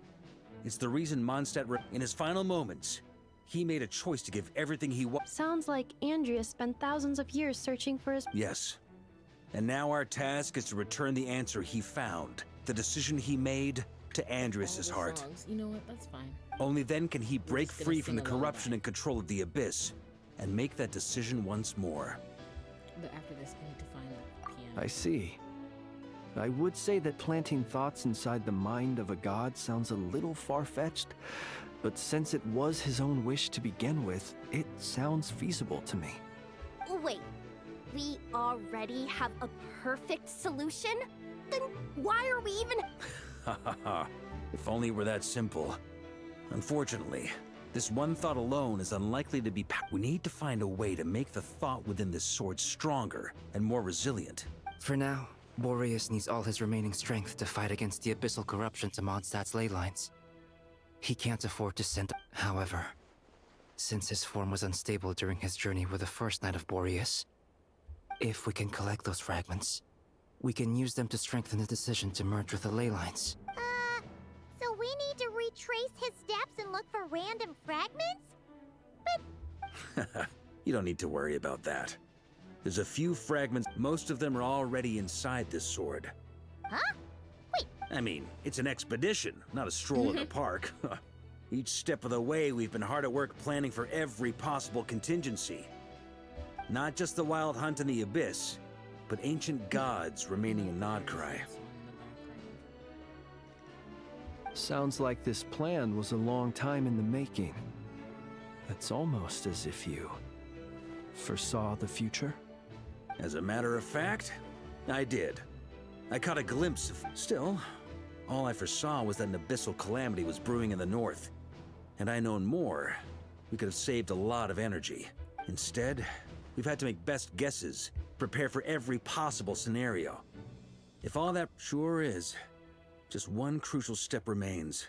It's the reason Mondstadt, in his final moments, he made a choice to give everything he was. Sounds like Andreas spent thousands of years searching for his... Yes. And now our task is to return the answer he found. The decision he made to Andreas' heart. Songs. You know what? That's fine. Only then can he break free from the corruption and control of the Abyss and make that decision once more. But after this, I need to find the piano. I see. I would say that planting thoughts inside the mind of a god sounds a little far-fetched, but since it was his own wish to begin with, it sounds feasible to me. Wait, we already have a perfect solution? Then why are we even... Ha ha ha. If only it were that simple. Unfortunately, this one thought alone is unlikely to be We need to find a way to make the thought within this sword stronger and more resilient. For now, Boreas needs all his remaining strength to fight against the abyssal corruption to Mondstadt's ley lines. He can't afford to send... However, since his form was unstable during his journey with the first Knight of Boreas, if we can collect those fragments, we can use them to strengthen the decision to merge with the ley lines. So we need to retrace his steps and look for random fragments? But... You don't need to worry about that. There's a few fragments. Most of them are already inside this sword. Huh? Wait. I mean, it's an expedition, not a stroll in the park. Each step of the way, we've been hard at work planning for every possible contingency. Not just the wild hunt in the Abyss, but ancient gods remaining in Nodcry. Sounds like this plan was a long time in the making. It's almost as if you foresaw the future. As a matter of fact, I did. I caught a glimpse of... Still, all I foresaw was that an abyssal calamity was brewing in the north. Had I known more, we could have saved a lot of energy. Instead, we've had to make best guesses, prepare for every possible scenario. If all that sure is, just one crucial step remains.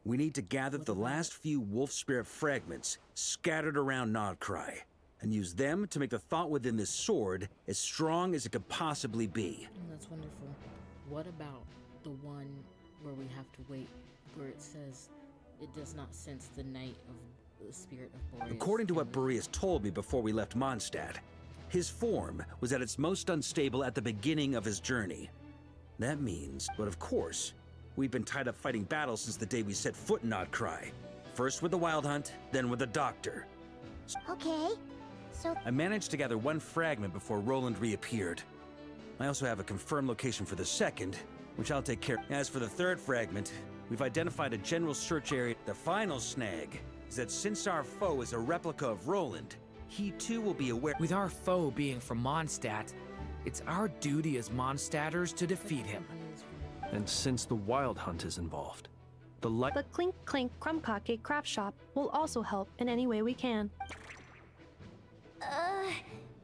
We need to gather the last few wolf spirit fragments scattered around Nodcry, and use them to make the thought within this sword as strong as it could possibly be. Oh, that's wonderful. What about the one where we have to wait, where it says it does not sense the night of the spirit of Boreas? According to what Boreas told me before we left Mondstadt, his form was at its most unstable at the beginning of his journey. That means, but of course, we've been tied up fighting battles since the day we set foot in Nodcry. First with the Wild Hunt, then with the Doctor. Okay, so... I managed to gather one fragment before Roland reappeared. I also have a confirmed location for the second, which I'll take care of. As for the third fragment, we've identified a general search area. The final snag is that since our foe is a replica of Roland, he too will be aware. With our foe being from Mondstadt, it's our duty as Mondstadters to defeat him. And since the Wild Hunt is involved, the Clink Clink Krumkake craft shop will also help in any way we can.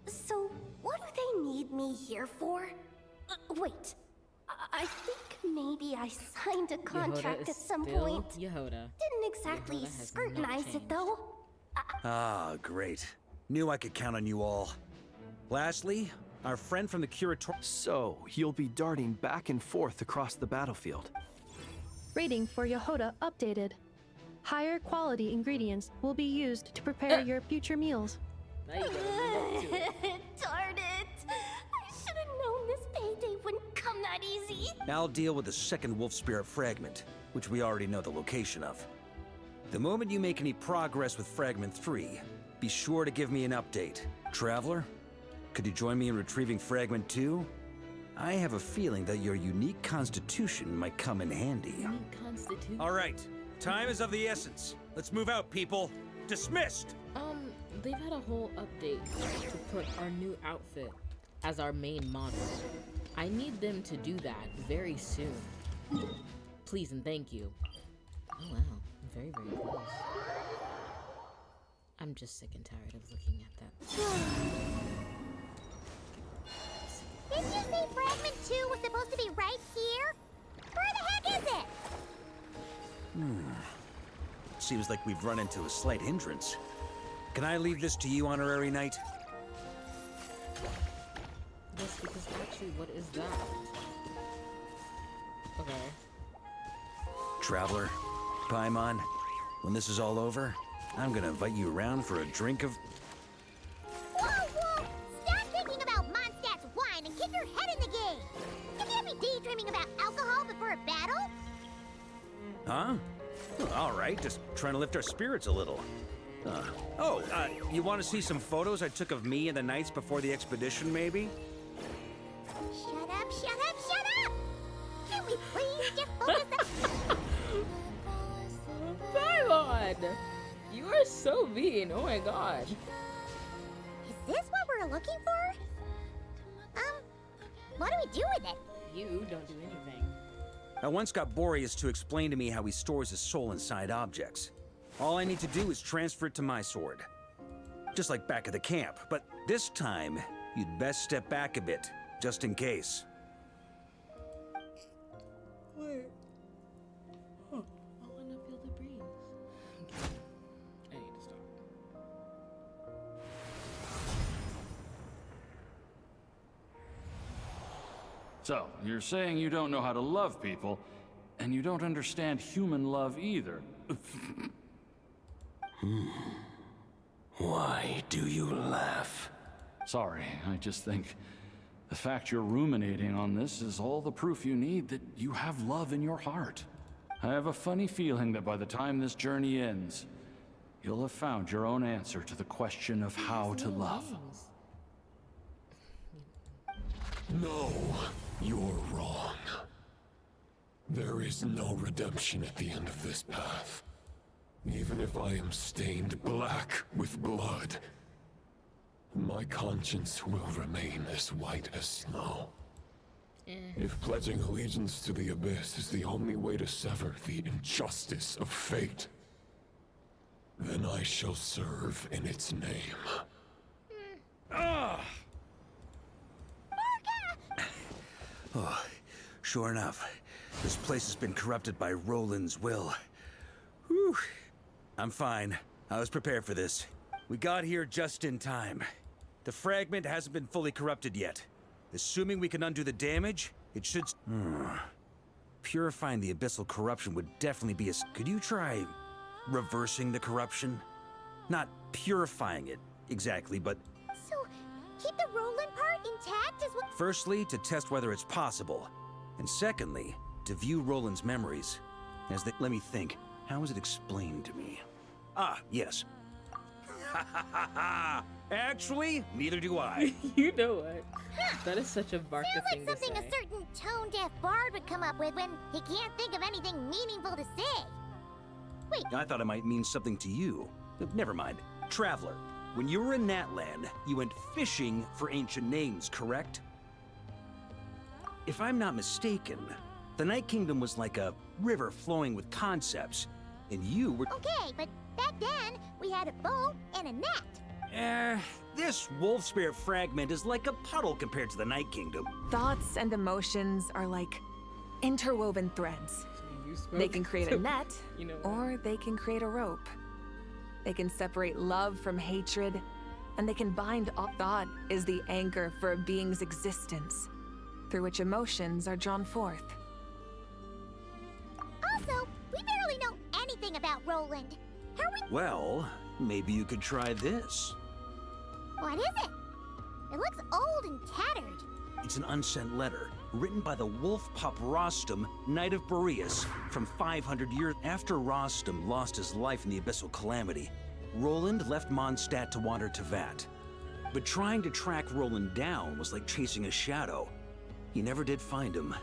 So what do they need me here for? Wait, I think maybe I signed a contract at some point. Yehoda. Didn't exactly scrutinize it though. Ah, great. Knew I could count on you all. Lastly, Our friend from the curatorium. So, you'll be darting back and forth across the battlefield. Rating for Yehoda updated. Higher quality ingredients will be used to prepare your future meals. Darn it! I should have known this payday wouldn't come that easy. I'll deal with the second wolf spirit fragment, which we already know the location of. The moment you make any progress with Fragment 3, be sure to give me an update. Traveler, could you join me in retrieving Fragment 2? I have a feeling that your unique constitution might come in handy. Unique constitution. All right, time is of the essence. Let's move out, people. Dismissed! They've had a whole update to put our new outfit as our main model. I need them to do that very soon. Please and thank you. Oh wow, very, very close. I'm just sick and tired of looking at that. Didn't you say Fragment 2 was supposed to be right here? Where the heck is it? Seems like we've run into a slight hindrance. Can I leave this to you, Honorary Knight? Yes, because actually, what is that? Okay. Traveler, Paimon, when this is all over, I'm gonna invite you around for a drink of... Whoa, whoa! Stop thinking about Mondstadt's wine and keep your head in the game! You can't be daydreaming about alcohol before a battle! Huh? Well, all right, just trying to lift our spirits a little. You want to see some photos I took of me and the knights before the expedition, maybe? Shut up, shut up, shut up! Can we please get focused on... Paimon! You are so mean, oh my god. Is this what we're looking for? What do we do with it? You don't do anything. I once got Boreas to explain to me how he stores his soul inside objects. All I need to do is transfer it to my sword. Just like back at the camp, but this time, you'd best step back a bit, just in case. Wait. Huh. I wanna feel the breeze. Okay. I need to stop. So, you're saying you don't know how to love people, and you don't understand human love either. Why do you laugh? Sorry, I just think the fact you're ruminating on this is all the proof you need that you have love in your heart. I have a funny feeling that by the time this journey ends, you'll have found your own answer to the question of how to love. No, you're wrong. There is no redemption at the end of this path. Even if I am stained black with blood, my conscience will remain as white as snow. If pledging allegiance to the Abyss is the only way to sever the injustice of fate, then I shall serve in its name. Oh, sure enough, this place has been corrupted by Roland's will. Whew. I'm fine. I was prepared for this. We got here just in time. The fragment hasn't been fully corrupted yet. Assuming we can undo the damage, it should... Purifying the abyssal corruption would definitely be a... Could you try reversing the corruption? Not purifying it, exactly, but... So, keep the Roland part intact is what... Firstly, to test whether it's possible. And secondly, to view Roland's memories. As they... Let me think. How was it explained to me? Ah, yes. Actually, neither do I. You know what? That is such a Varka Sounds thing like to say. something a certain tone-deaf bard would come up with when he can't think of anything meaningful to say. Wait, I thought it might mean something to you. Never mind. Traveler, when you were in Natland, you went fishing for ancient names, correct? If I'm not mistaken, the Night Kingdom was like a river flowing with concepts, and you were... okay, but back then, we had a bow and a net. This wolf spirit fragment is like a puddle compared to the Night Kingdom. Thoughts and emotions are like interwoven threads. They can create a net, or they can create a rope. They can separate love from hatred, and they can bind all. Thought is the anchor for a being's existence, through which emotions are drawn forth. Also, we barely know anything about Roland. How are we? Well, maybe you could try this. What is it? It looks old and tattered. It's an unsent letter, written by the wolf pup Rostam, Knight of Boreas, from 500 years after Rostam lost his life in the Abyssal Calamity. Roland left Mondstadt to wander to Vat. But trying to track Roland down was like chasing a shadow. He never did find him.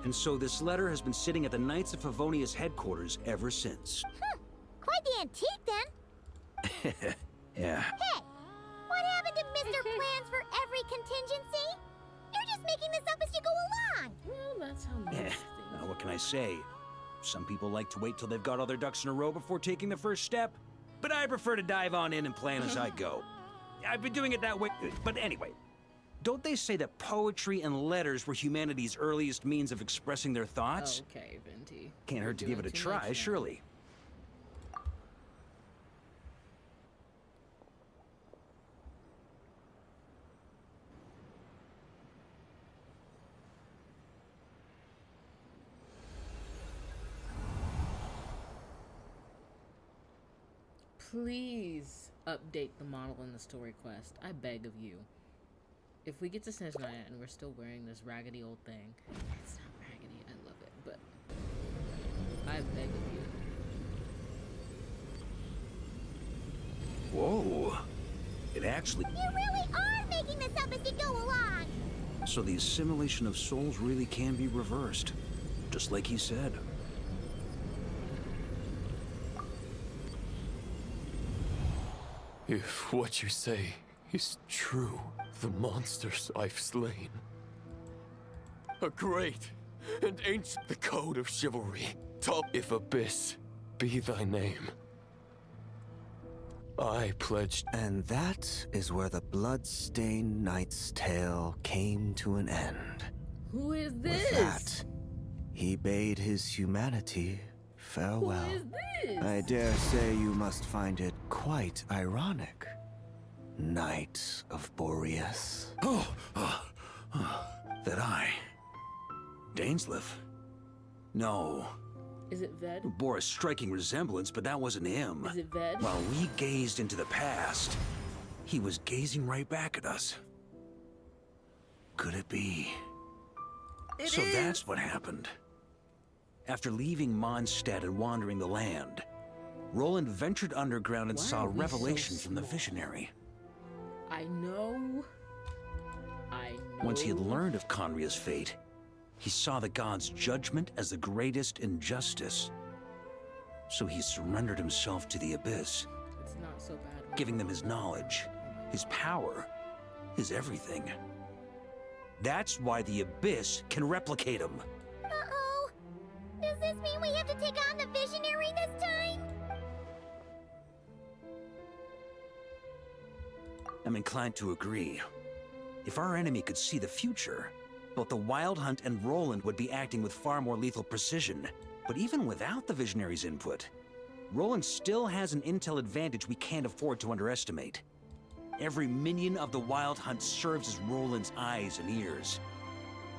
And so this letter has been sitting at the Knights of Favonia's headquarters ever since. Quite the antique, then. Yeah. Hey, what happened to Mr. Plans for every contingency? You're just making this up as you go along. Well, that's how most things. What can I say? Some people like to wait till they've got all their ducks in a row before taking the first step. But I prefer to dive on in and plan as I go. I've been doing it that way. But anyway, don't they say that poetry and letters were humanity's earliest means of expressing their thoughts? Okay, Venti. Can't hurt to give it a try, surely. Please update the model in the story quest. I beg of you. If we get to Snezhnaya and we're still wearing this raggedy old thing, it's not raggedy, I love it, but I beg of you. Whoa. It actually... You really are making this up as you go along. So the assimilation of souls really can be reversed. Just like he said. If what you say is true, the monsters I've slain are great and ancient. The code of chivalry. Top if abyss be thy name. I pledged. And that is where the blood-stained knight's tale came to an end. Who is this? With that, he bade his humanity farewell. Who is this? I dare say you must find it quite ironic, Knight of Boreas. That I... Dainsleif? No. Is it Ved? Bore a striking resemblance, but that wasn't him. Is it Ved? While we gazed into the past, he was gazing right back at us. Could it be? So that's what happened. After leaving Mondstadt and wandering the land, Roland ventured underground and saw a revelation from the visionary. I know. Once he had learned of Conria's fate, he saw the gods' judgment as the greatest injustice. So he surrendered himself to the Abyss, It's not so bad. giving them his knowledge, his power, his everything. That's why the Abyss can replicate him. Uh-oh. Does this mean we have to take on the Visionary this time? I'm inclined to agree. If our enemy could see the future, both the Wild Hunt and Roland would be acting with far more lethal precision. But even without the Visionary's input, Roland still has an intel advantage we can't afford to underestimate. Every minion of the Wild Hunt serves as Roland's eyes and ears.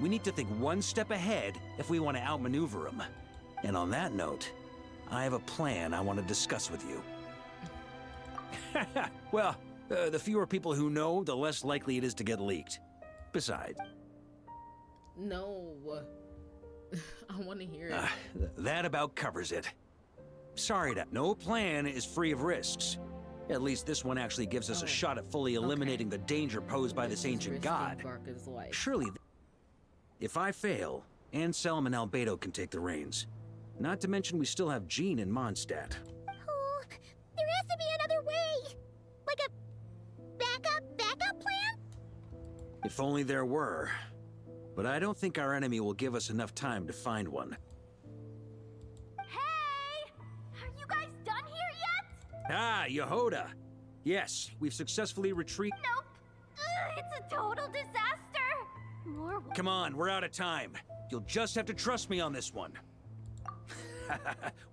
We need to think one step ahead if we want to outmaneuver him. And on that note, I have a plan I want to discuss with you. Well, the fewer people who know, the less likely it is to get leaked. Besides... No. I want to hear it. That about covers it. Sorry, no plan is free of risks. At least this one actually gives us a shot at fully eliminating the danger posed by this ancient god. Varka's life. Surely, if I fail, Anselm and Albedo can take the reins. Not to mention we still have Jean in Mondstadt. Oh, there has to be another way. Like a backup plan? If only there were. But I don't think our enemy will give us enough time to find one. Hey! Are you guys done here yet? Ah, Yehoda! Yes, we've successfully retreated. Nope. It's a total disaster. More. Come on, we're out of time. You'll just have to trust me on this one.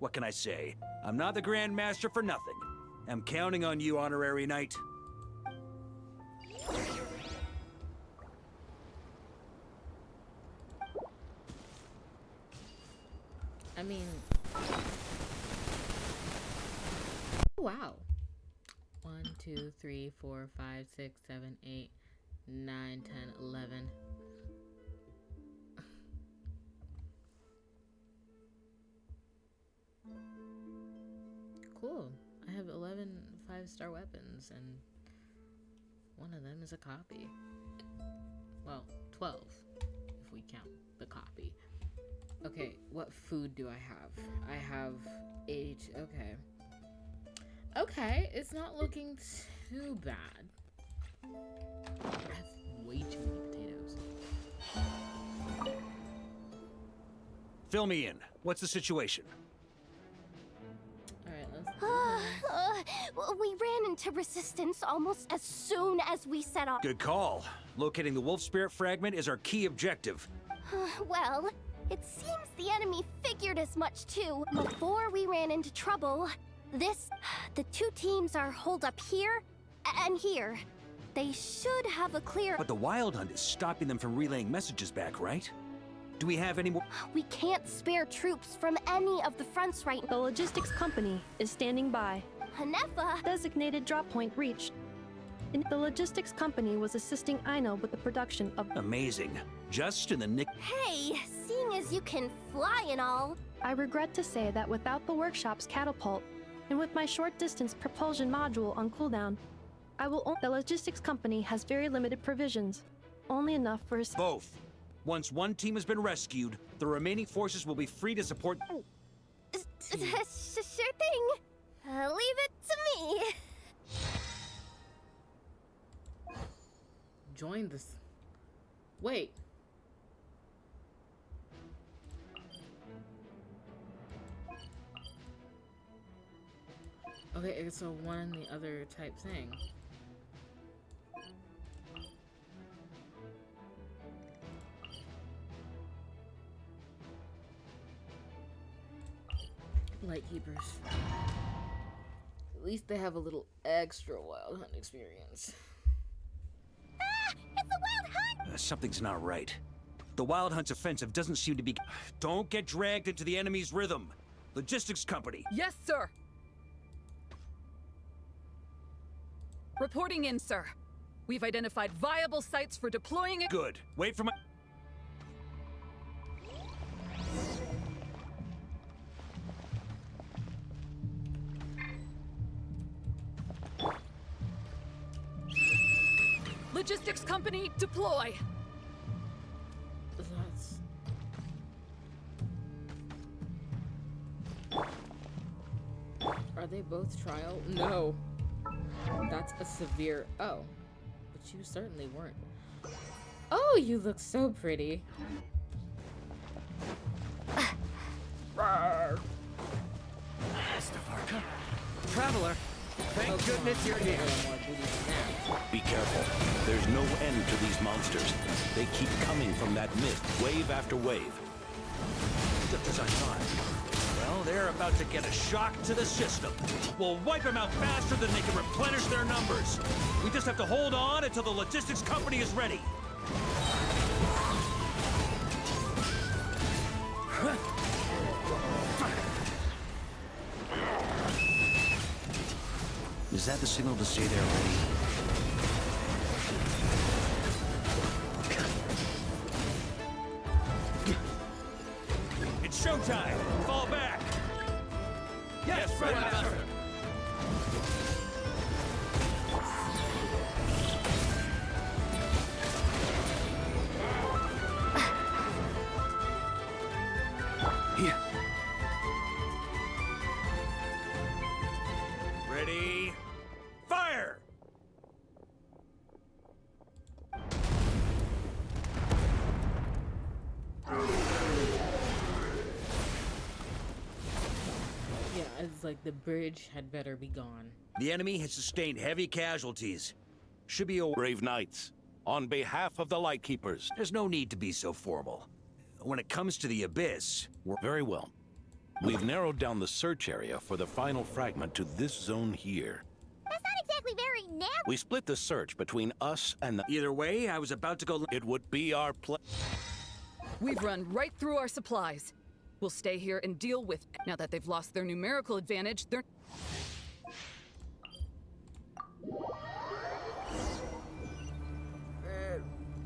What can I say? I'm not the Grandmaster for nothing. I'm counting on you, Honorary Knight. mean... Wow. 1, 2, 3, 4, 5, 6, 7, 8, 9, 10, 11. Cool. I have 11 5-star weapons, and one of them is a copy. Well, 12, if we count the copy. Okay, what food do I have? I have 8. Okay. Okay, it's not looking too bad. I have way too many potatoes. Fill me in. What's the situation? Alright, let's... We ran into resistance almost as soon as we set off. Good call. Locating the wolf spirit fragment is our key objective. Well, it seems the enemy figured as much too. Before we ran into trouble, the two teams are holed up here and here. They should have a clear... But the Wild Hunt is stopping them from relaying messages back, right? Do we have any more? We can't spare troops from any of the fronts right now. The logistics company is standing by. Hanefa! Designated drop point reached. The logistics company was assisting Aino with the production of... Amazing. Just in the nick... Hey, seeing as you can fly and all... I regret to say that without the workshop's catapult, and with my short-distance propulsion module on cooldown, the logistics company has very limited provisions. Only enough for his... Both. Once one team has been rescued, the remaining forces will be free to support... Sure thing. Leave it to me. Join this... Wait. Okay, it's a one and the other type thing. Lightkeepers. At least they have a little extra Wild Hunt experience. Ah! It's the Wild Hunt! Something's not right. The Wild Hunt's offensive doesn't seem to be... Don't get dragged into the enemy's rhythm. Logistics company. Yes, sir. Reporting in, sir. We've identified viable sites for deploying it. Good. Wait for my... Logistics company, deploy. That's... Are they both trial? No. That's a severe... Oh. But you certainly weren't. Oh, you look so pretty. Mr. Varka? Traveler, thank goodness you're here. Be careful. There's no end to these monsters. They keep coming from that mist, wave after wave. Just as I thought. Well, they're about to get a shock to the system. We'll wipe them out faster than they can replenish their numbers. We just have to hold on until the logistics company is ready. Is that the signal to say they're ready? It's showtime! Fall back! Yes, Grandmaster! Here. Ready? Fire! Yeah, it's like the bridge had better be gone. The enemy has sustained heavy casualties. Should be a... Brave knights, on behalf of the Lightkeepers. There's no need to be so formal. When it comes to the Abyss, we're... Very well. We've narrowed down the search area for the final fragment to this zone here. That's not exactly very narrow. We split the search between us and the... Either way, I was about to go... It would be our We've run right through our supplies. We'll stay here and deal with it. Now that they've lost their numerical advantage, they're...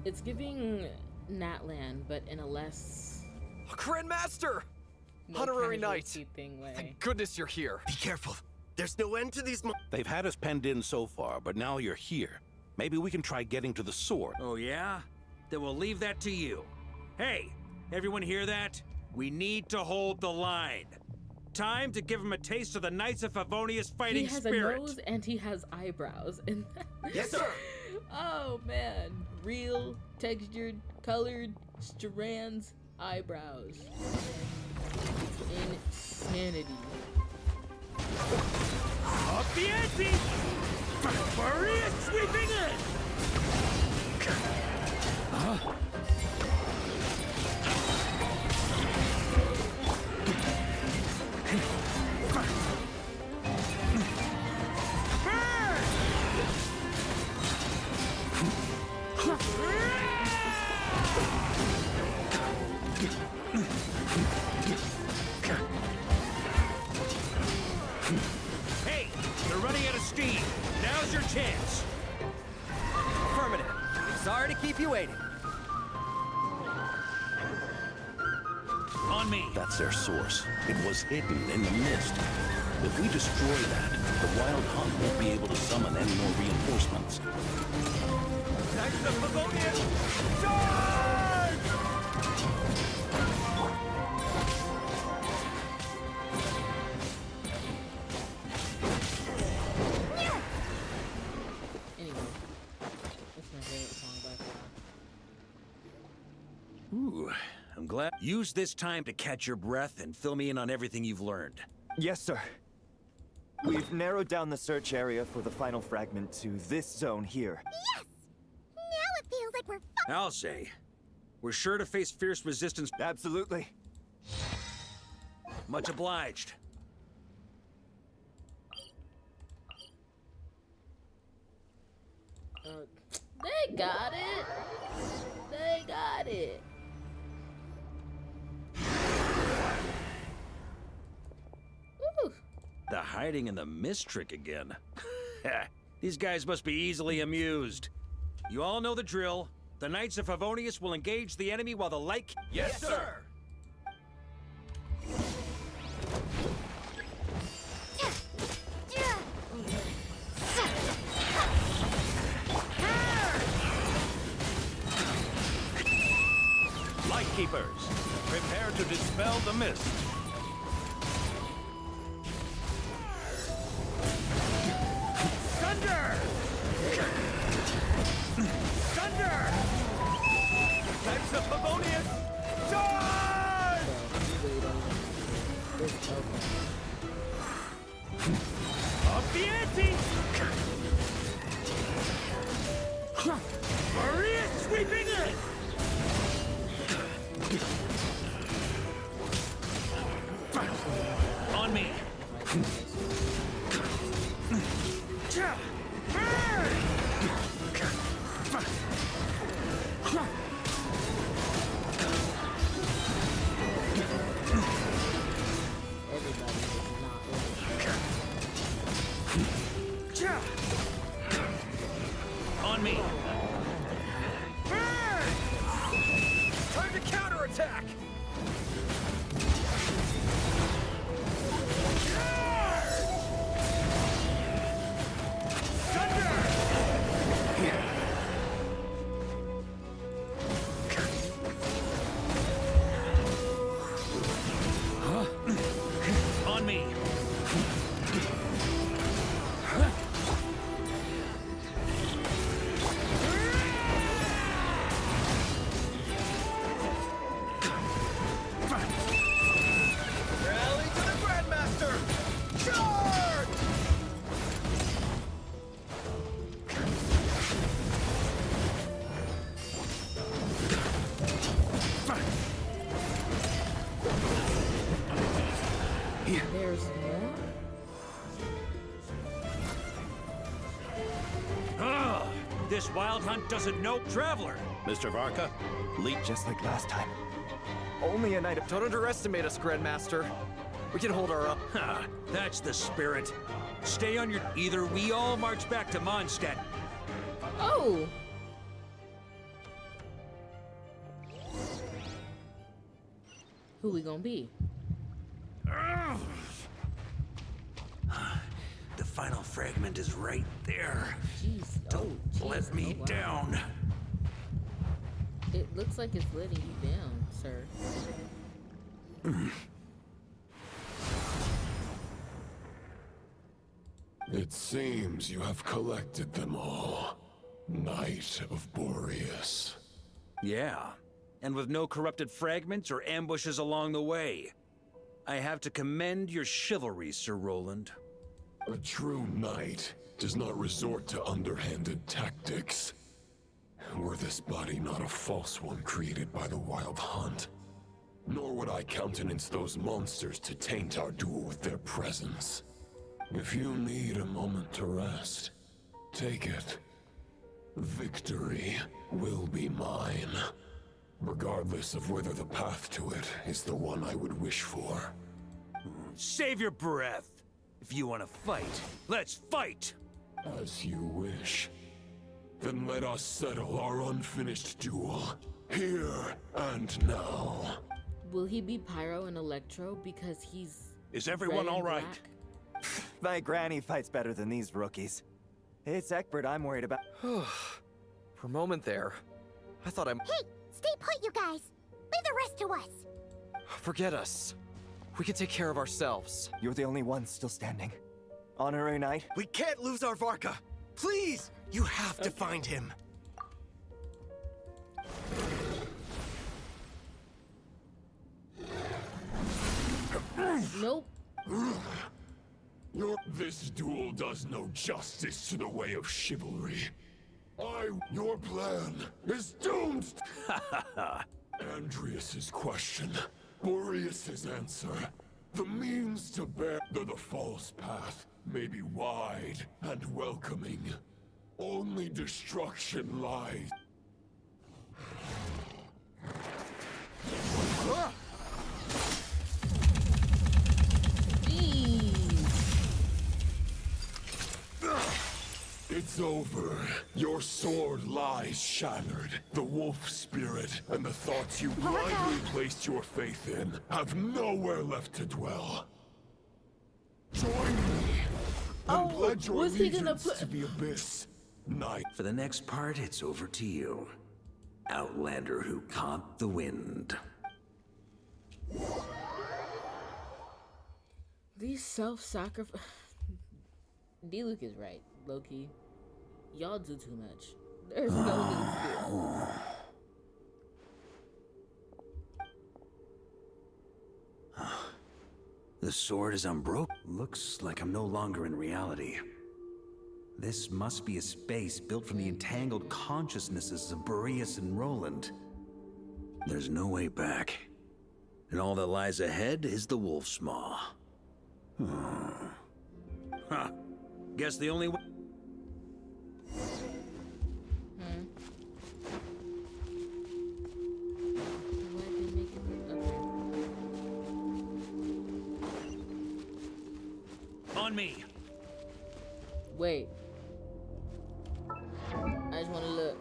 It's giving Natland, but in a less... Grandmaster! more Honorary casual Knight! keeping way. Thank goodness you're here. Be careful. There's no end to these They've had us penned in so far, but now you're here. Maybe we can try getting to the sword. Oh, yeah? Then we'll leave that to you. Hey, everyone hear that? We need to hold the line. Time to give him a taste of the Knights of Favonius fighting He has spirit. a nose and he has eyebrows. And Yes, sir! oh man, real, textured, colored, strands, eyebrows. It's insanity. Up the ante! Maria sweeping in! Hey, they're running out of steam. Now's your chance. Affirmative. Sorry to keep you waiting. On me. That's their source. It was hidden in the mist. If we destroy that, the Wild Hunt won't be able to summon any more reinforcements. Knights of Favonius, charge! Anyway, that's my favorite song by far. Ooh, I'm glad. Use this time to catch your breath and fill me in on everything you've learned. Yes, sir. We've narrowed down the search area for the final fragment to this zone here. Yes! Now it feels like we're I'll say, we're sure to face fierce resistance. Absolutely. Much obliged. They got it. They got it. Ooh. The hiding in the mist trick again. These guys must be easily amused. You all know the drill. The Knights of Favonius will engage the enemy while the light... Yes, sir! Lightkeepers, prepare to dispel the mist. Thunder! Thunder! Knights of Favonius, charge! Up the ante! Maria sweeping in! On me! On me! Time to counterattack! On me! Rally to the Grandmaster! Charge! There's more? This Wild Hunt doesn't know Traveler. Mr. Varka, lead just like last time. only a night of... Don't underestimate us, Grandmaster. We can hold our own. Ha! That's the spirit. Stay on your... Either we all march back to Mondstadt. Oh! Who we gonna be? The final fragment is right there. Jeez. Don't let me down. It looks like it's letting you down, sir. It seems you have collected them all. Knight of Boreas. Yeah, and with no corrupted fragments or ambushes along the way. I have to commend your chivalry, Sir Roland. A true knight does not resort to underhanded tactics. Were this body not a false one created by the Wild Hunt, nor would I countenance those monsters to taint our duel with their presence. If you need a moment to rest, take it. Victory will be mine, regardless of whether the path to it is the one I would wish for. Save your breath. If you want to fight, let's fight! As you wish. Then let us settle our unfinished duel, here and now. Will he be Pyro and Electro because he's... Is everyone red all and right? black? My granny fights better than these rookies. It's Egbert I'm worried about. For a moment there, I thought I'm... Hey, stay put, you guys. Leave the rest to us. Forget us. We can take care of ourselves. You're the only one still standing. Honorary Knight? We can't lose our Varka! Please! You have to find him. Nope. This duel does no justice to the way of chivalry. Your plan is doomed! Andreas's question, Boreas's answer. The means to bear the false path may be wide and welcoming. Only destruction lies. It's over. Your sword lies shattered. The wolf spirit and the thoughts you blindly placed your faith in have nowhere left to dwell. Join me and pledge your was he gonna allegiance to the abyss. Knight. For the next part, it's over to you. Outlander who caught the wind. These self-sacrifice... D-Luke is right, low-key. Y'all do too much. There's no need to do it. The sword is unbroken. Looks like I'm no longer in reality. This must be a space built from the entangled consciousnesses of Boreas and Roland. There's no way back. And all that lies ahead is the wolf's maw. Huh. Guess the only way... On me! Wait. I just want to look.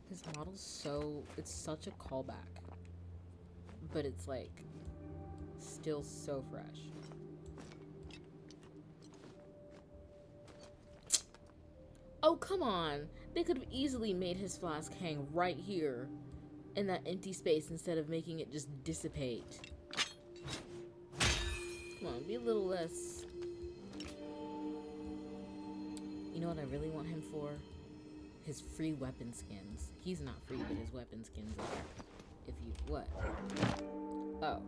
His model's so... It's such a callback. But it's like... Still so fresh. Oh, come on. They could have easily made his flask hang right here in that empty space instead of making it just dissipate. Come on, be a little less... You know what I really want him for? His free weapon skins. He's not free, but his weapon skins are. If you... What? Oh.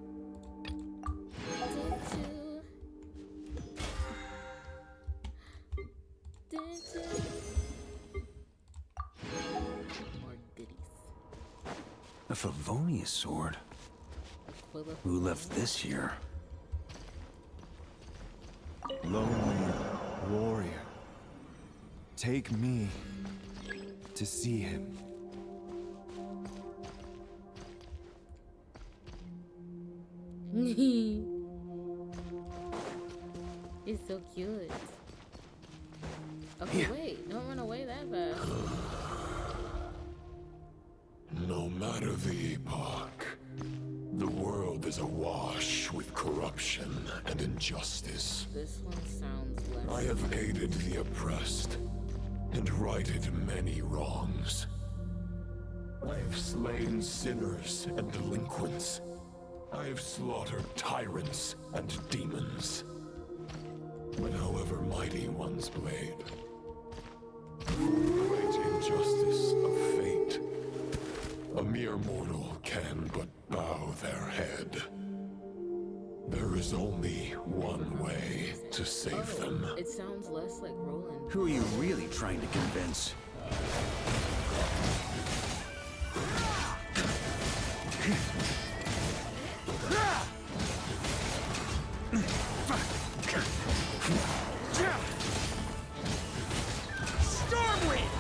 More goodies. A Favonius sword? Who left this here? Lonely warrior. Take me to see him. He's so cute. Okay, wait. Don't run away that fast. No matter the epoch, the world is awash with corruption and injustice. This one sounds less. I have aided the oppressed and righted many wrongs. I have slain sinners and delinquents. I have slaughtered tyrants and demons. But however mighty one's blade, for the great injustice of fate, a mere mortal can but bow their head. There is only one way to save them. It sounds less like Roland. Who are you really trying to convince? Stormwind!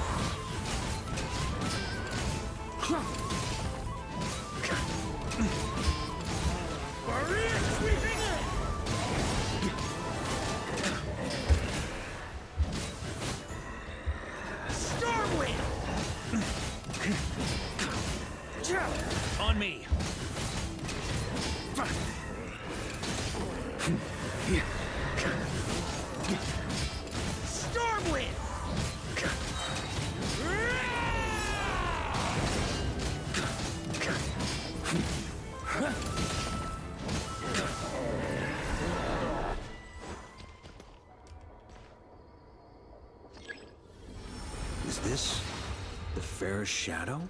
Maria sweeping in! Stormwind! On me! Stormwind! Is this the Fair Shadow?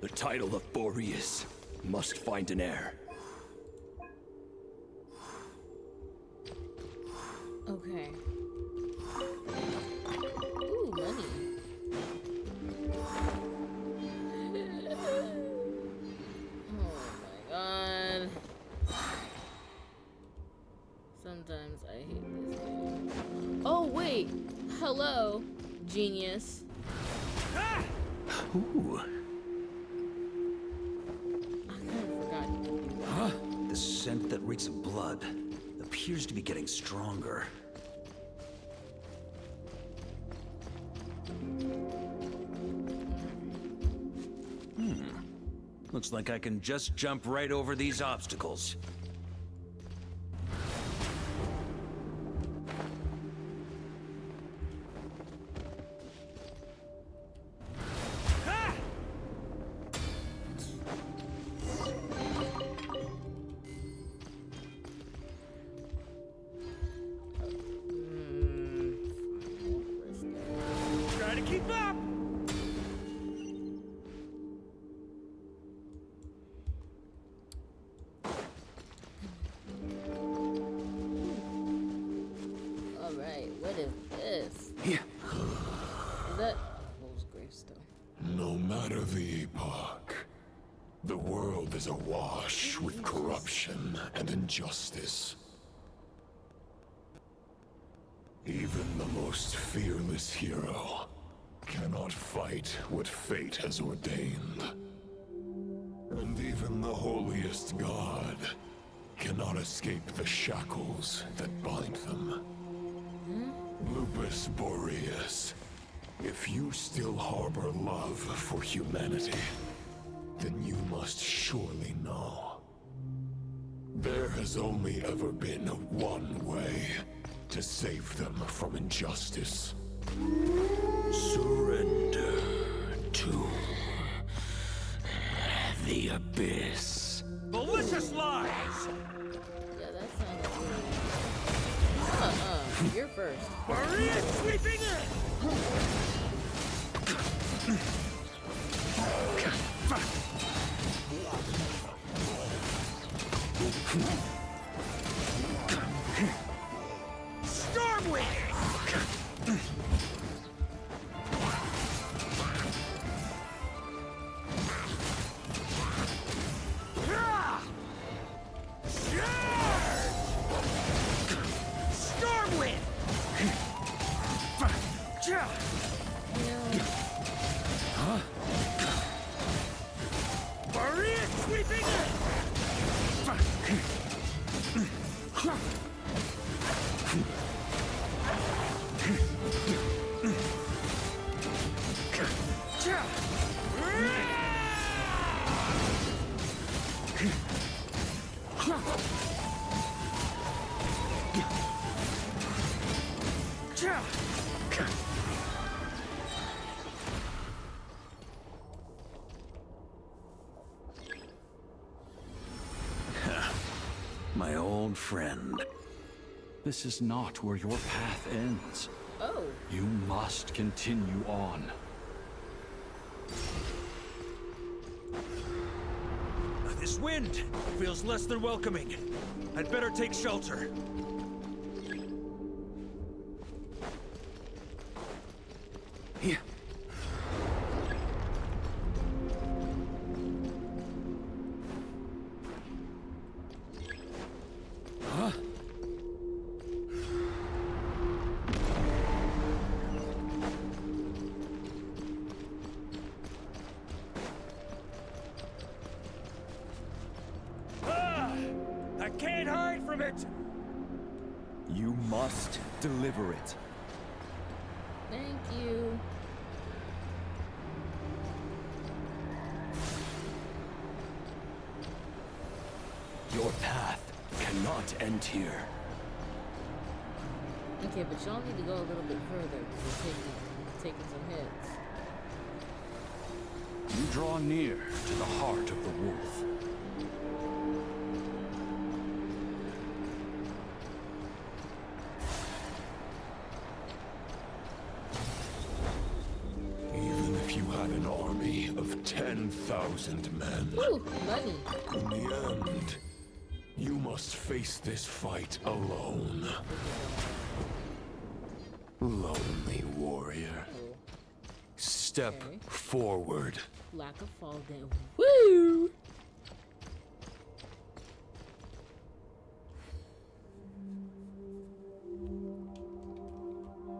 The title of Boreas must find an heir. Okay. Ooh, money. Oh my god. Sometimes I hate this game. Oh wait! Hello, genius. Ooh. I kind of forgot. Huh? The scent that reeks of blood appears to be getting stronger. Looks like I can just jump right over these obstacles. Try to keep up! Alright, what is this? Yeah. Is that Wolf's gravestone? No matter the epoch, the world is awash with corruption and injustice. Even the most fearless hero cannot fight what fate has ordained. And even the holiest god cannot escape the shackles that bind them. Lupus Boreas, if you still harbor love for humanity, then you must surely know. There has only ever been one way to save them from injustice. Surrender to the abyss. Malicious lies! Yeah, that sounds weird. You're first. Maria sweeping in! Stormwind! Stormwind! Huh? Maria sweeping in! My old friend. This is not where your path ends. Oh. You must continue on. This wind feels less than welcoming. I'd better take shelter. Here. Huh? I can't hide from it! You must deliver it. Thank you. Your path cannot end here. Okay, but y'all need to go a little bit further because we're taking some hits. You draw near to the heart of the wolf. Even if you had an army of 10,000 men, Ooh, money. in the end, you must face this fight alone. Lonely warrior. Step forward. Lack of fall down. Woo!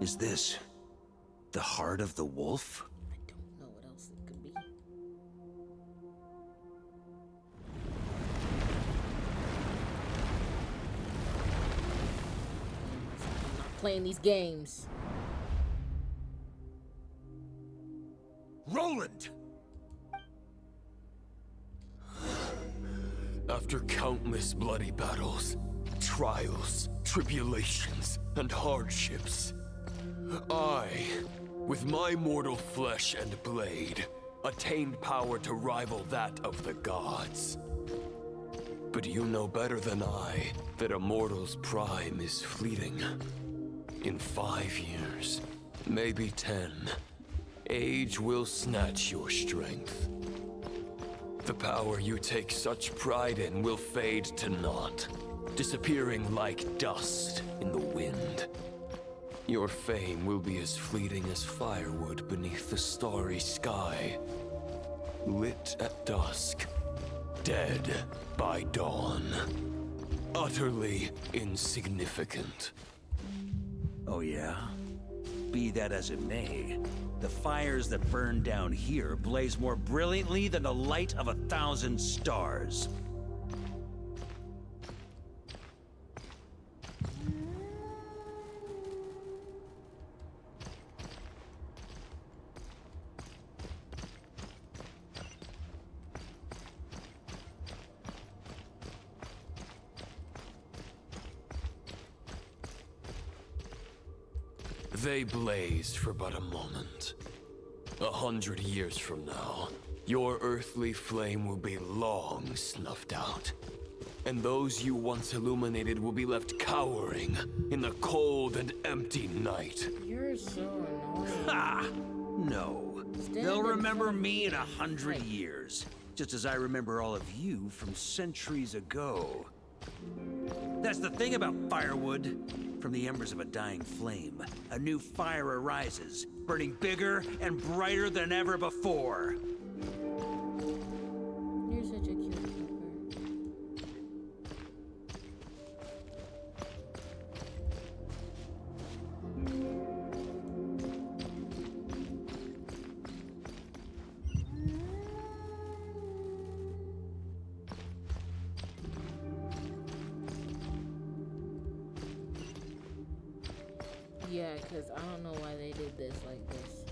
Is this the heart of the wolf? I don't know what else it could be. I'm not playing these games. Roland! After countless bloody battles, trials, tribulations, and hardships, I, with my mortal flesh and blade, attained power to rival that of the gods. But you know better than I that a mortal's prime is fleeting. In 5 years, maybe 10, age will snatch your strength. The power you take such pride in will fade to naught, disappearing like dust in the wind. Your fame will be as fleeting as firewood beneath the starry sky, lit at dusk, dead by dawn, utterly insignificant. Oh yeah? Be that as it may, the fires that burn down here blaze more brilliantly than the light of 1,000 stars. They blaze for but a moment. 100 years from now, your earthly flame will be long snuffed out. And those you once illuminated will be left cowering in the cold and empty night. You're so annoying. Ha! No. They'll remember me in 100 years, just as I remember all of you from centuries ago. That's the thing about firewood. From the embers of a dying flame, a new fire arises, burning bigger and brighter than ever before. You're such a cute keeper. Yeah, because I don't know why they did this like this.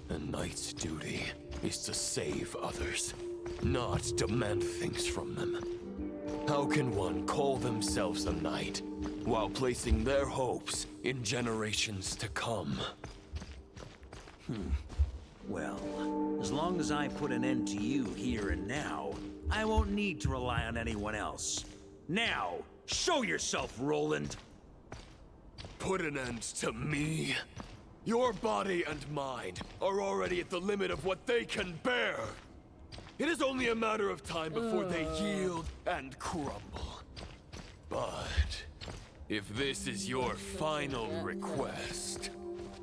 A knight's duty is to save others, not demand things from them. How can one call themselves a knight while placing their hopes in generations to come? Well, as long as I put an end to you here and now, I won't need to rely on anyone else. Now, show yourself, Roland! Put an end to me? Your body and mind are already at the limit of what they can bear. It is only a matter of time before they yield and crumble. But if this is your final request...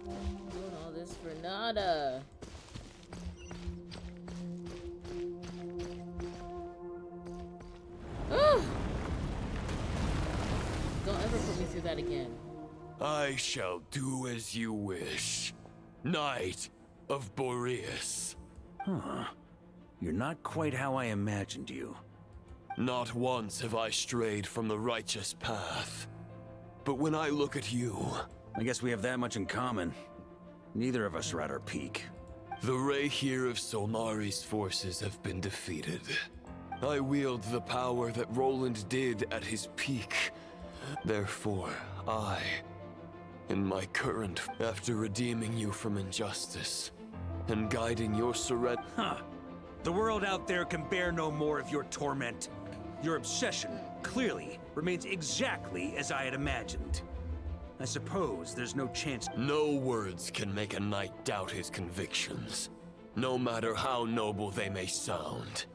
Doing all this for nada. Don't ever put me through that again. I shall do as you wish, Knight of Boreas. Huh. You're not quite how I imagined you. Not once have I strayed from the righteous path. But when I look at you... I guess we have that much in common. Neither of us are at our peak. The Rayhir of Solnari's forces have been defeated. I wield the power that Roland did at his peak. Therefore, I, in my current, after redeeming you from injustice and guiding your surrender... Huh. The world out there can bear no more of your torment. Your obsession, clearly, remains exactly as I had imagined. I suppose there's no chance... No words can make a knight doubt his convictions, no matter how noble they may sound.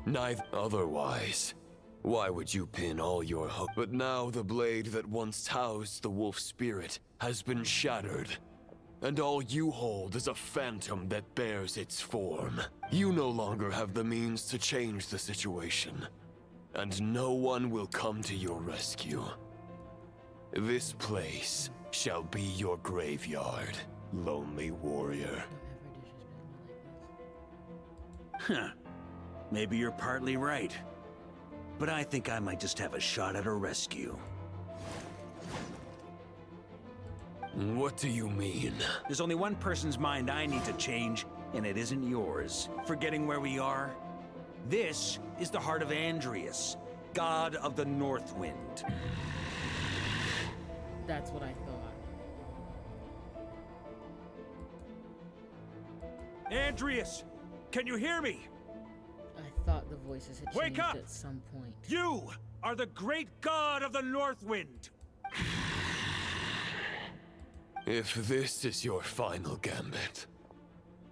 Neither otherwise. Why would you pin all your hope? But now the blade that once housed the wolf spirit has been shattered, and all you hold is a phantom that bears its form. You no longer have the means to change the situation, and no one will come to your rescue. This place shall be your graveyard, lonely warrior. Huh. Maybe you're partly right. But I think I might just have a shot at a rescue. What do you mean? There's only one person's mind I need to change, and it isn't yours. Forgetting where we are? This is the heart of Andrias, god of the North Wind. That's what I thought. Andrias! Can you hear me? I thought the voices had Wake changed up! at some point. You are the great god of the North Wind! If this is your final gambit,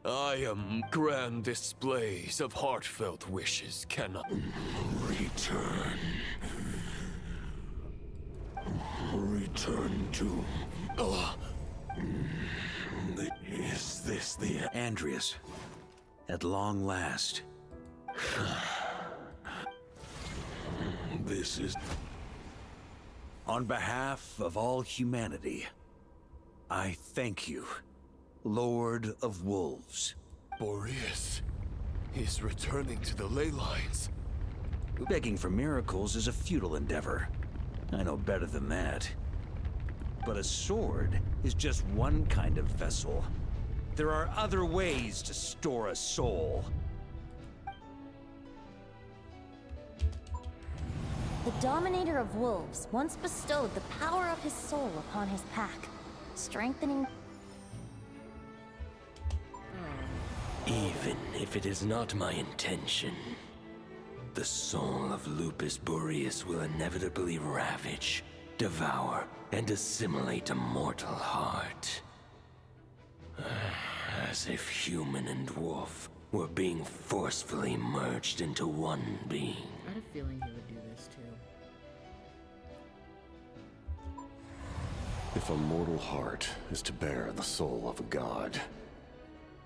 I am grand displays of heartfelt wishes cannot return. Return to... Is this the... Andrias, at long last. This is... On behalf of all humanity, I thank you, Lord of Wolves. Boreas is returning to the ley lines. Begging for miracles is a futile endeavor. I know better than that. But a sword is just one kind of vessel. There are other ways to store a soul. The Dominator of Wolves once bestowed the power of his soul upon his pack, strengthening... Even if it is not my intention, the soul of Lupus Boreas will inevitably ravage, devour, and assimilate a mortal heart. As if human and wolf were being forcefully merged into one being. I had a feeling he would do this too. If a mortal heart is to bear the soul of a god,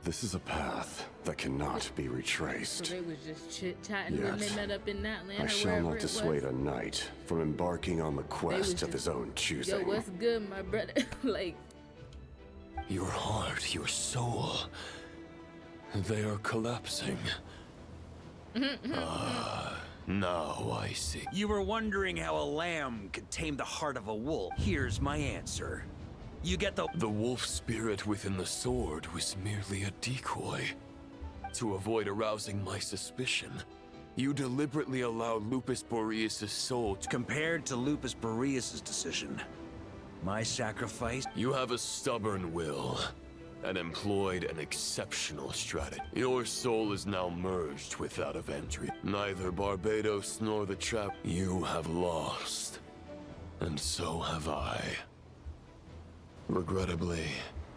this is a path that cannot be retraced. So they was just chit-chatting when they met up in that land I or shall wherever not it dissuade was. a knight from embarking on the quest of his own choosing. Yo, what's good, my brother? Like... Your heart, your soul, they are collapsing. Now I see. You were wondering how a lamb could tame the heart of a wolf. Here's my answer. You get the— The wolf spirit within the sword was merely a decoy. To avoid arousing my suspicion, you deliberately allowed Lupus Boreas' soul to— Compared to Lupus Boreas' decision, my sacrifice— You have a stubborn will, and employed an exceptional strategy. Your soul is now merged with that of entry. Neither Barbados nor the trap— You have lost, and so have I. Regrettably,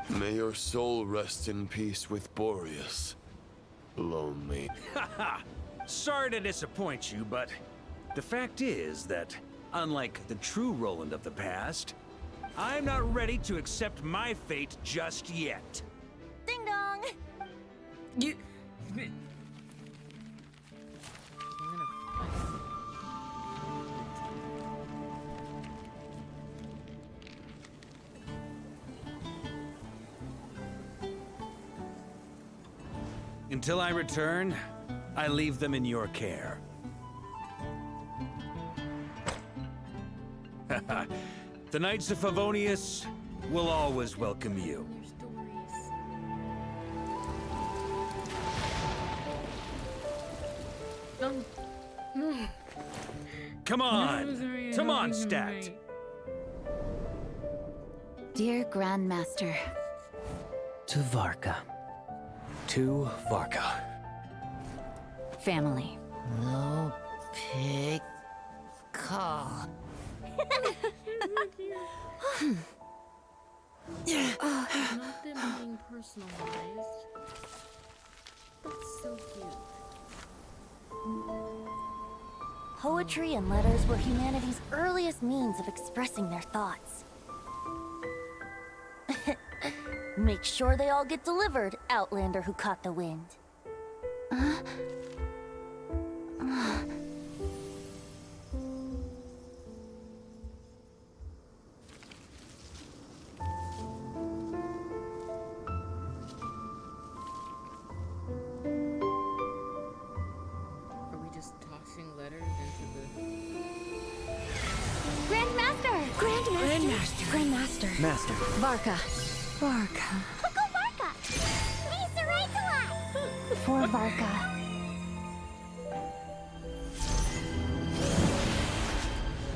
may your soul rest in peace with Boreas. Lonely. Haha! Sorry to disappoint you, but the fact is that, unlike the true Roland of the past, I'm not ready to accept my fate just yet. Ding dong! You. Until I return, I leave them in your care. The Knights of Favonius will always welcome you. Come on! Come on, Stat! Dear Grandmaster. To Varka. To Varka. Family. No pig call. It's not them being personalized. That's so cute. Poetry and letters were humanity's earliest means of expressing their thoughts. Make sure they all get delivered, Outlander who caught the wind. Are we just tossing letters into the... Grandmaster! Grandmaster! Master. Varka. Uncle Varka! Please the right to life! For Varka.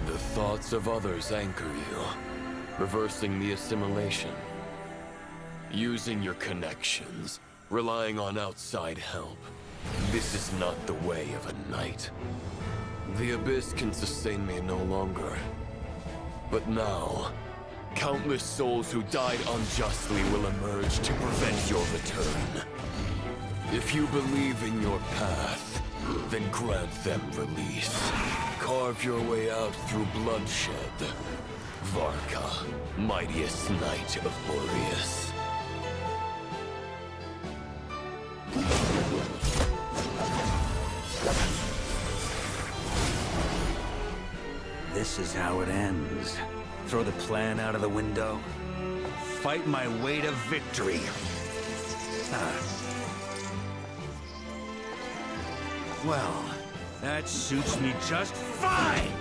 The thoughts of others anchor you, reversing the assimilation. Using your connections, relying on outside help. This is not the way of a knight. The Abyss can sustain me no longer. But now, countless souls who died unjustly will emerge to prevent your return. If you believe in your path, then grant them release. Carve your way out through bloodshed. Varka, mightiest knight of Boreas. This is how it ends. Throw the plan out of the window. Fight my way to victory. Well, that suits me just fine!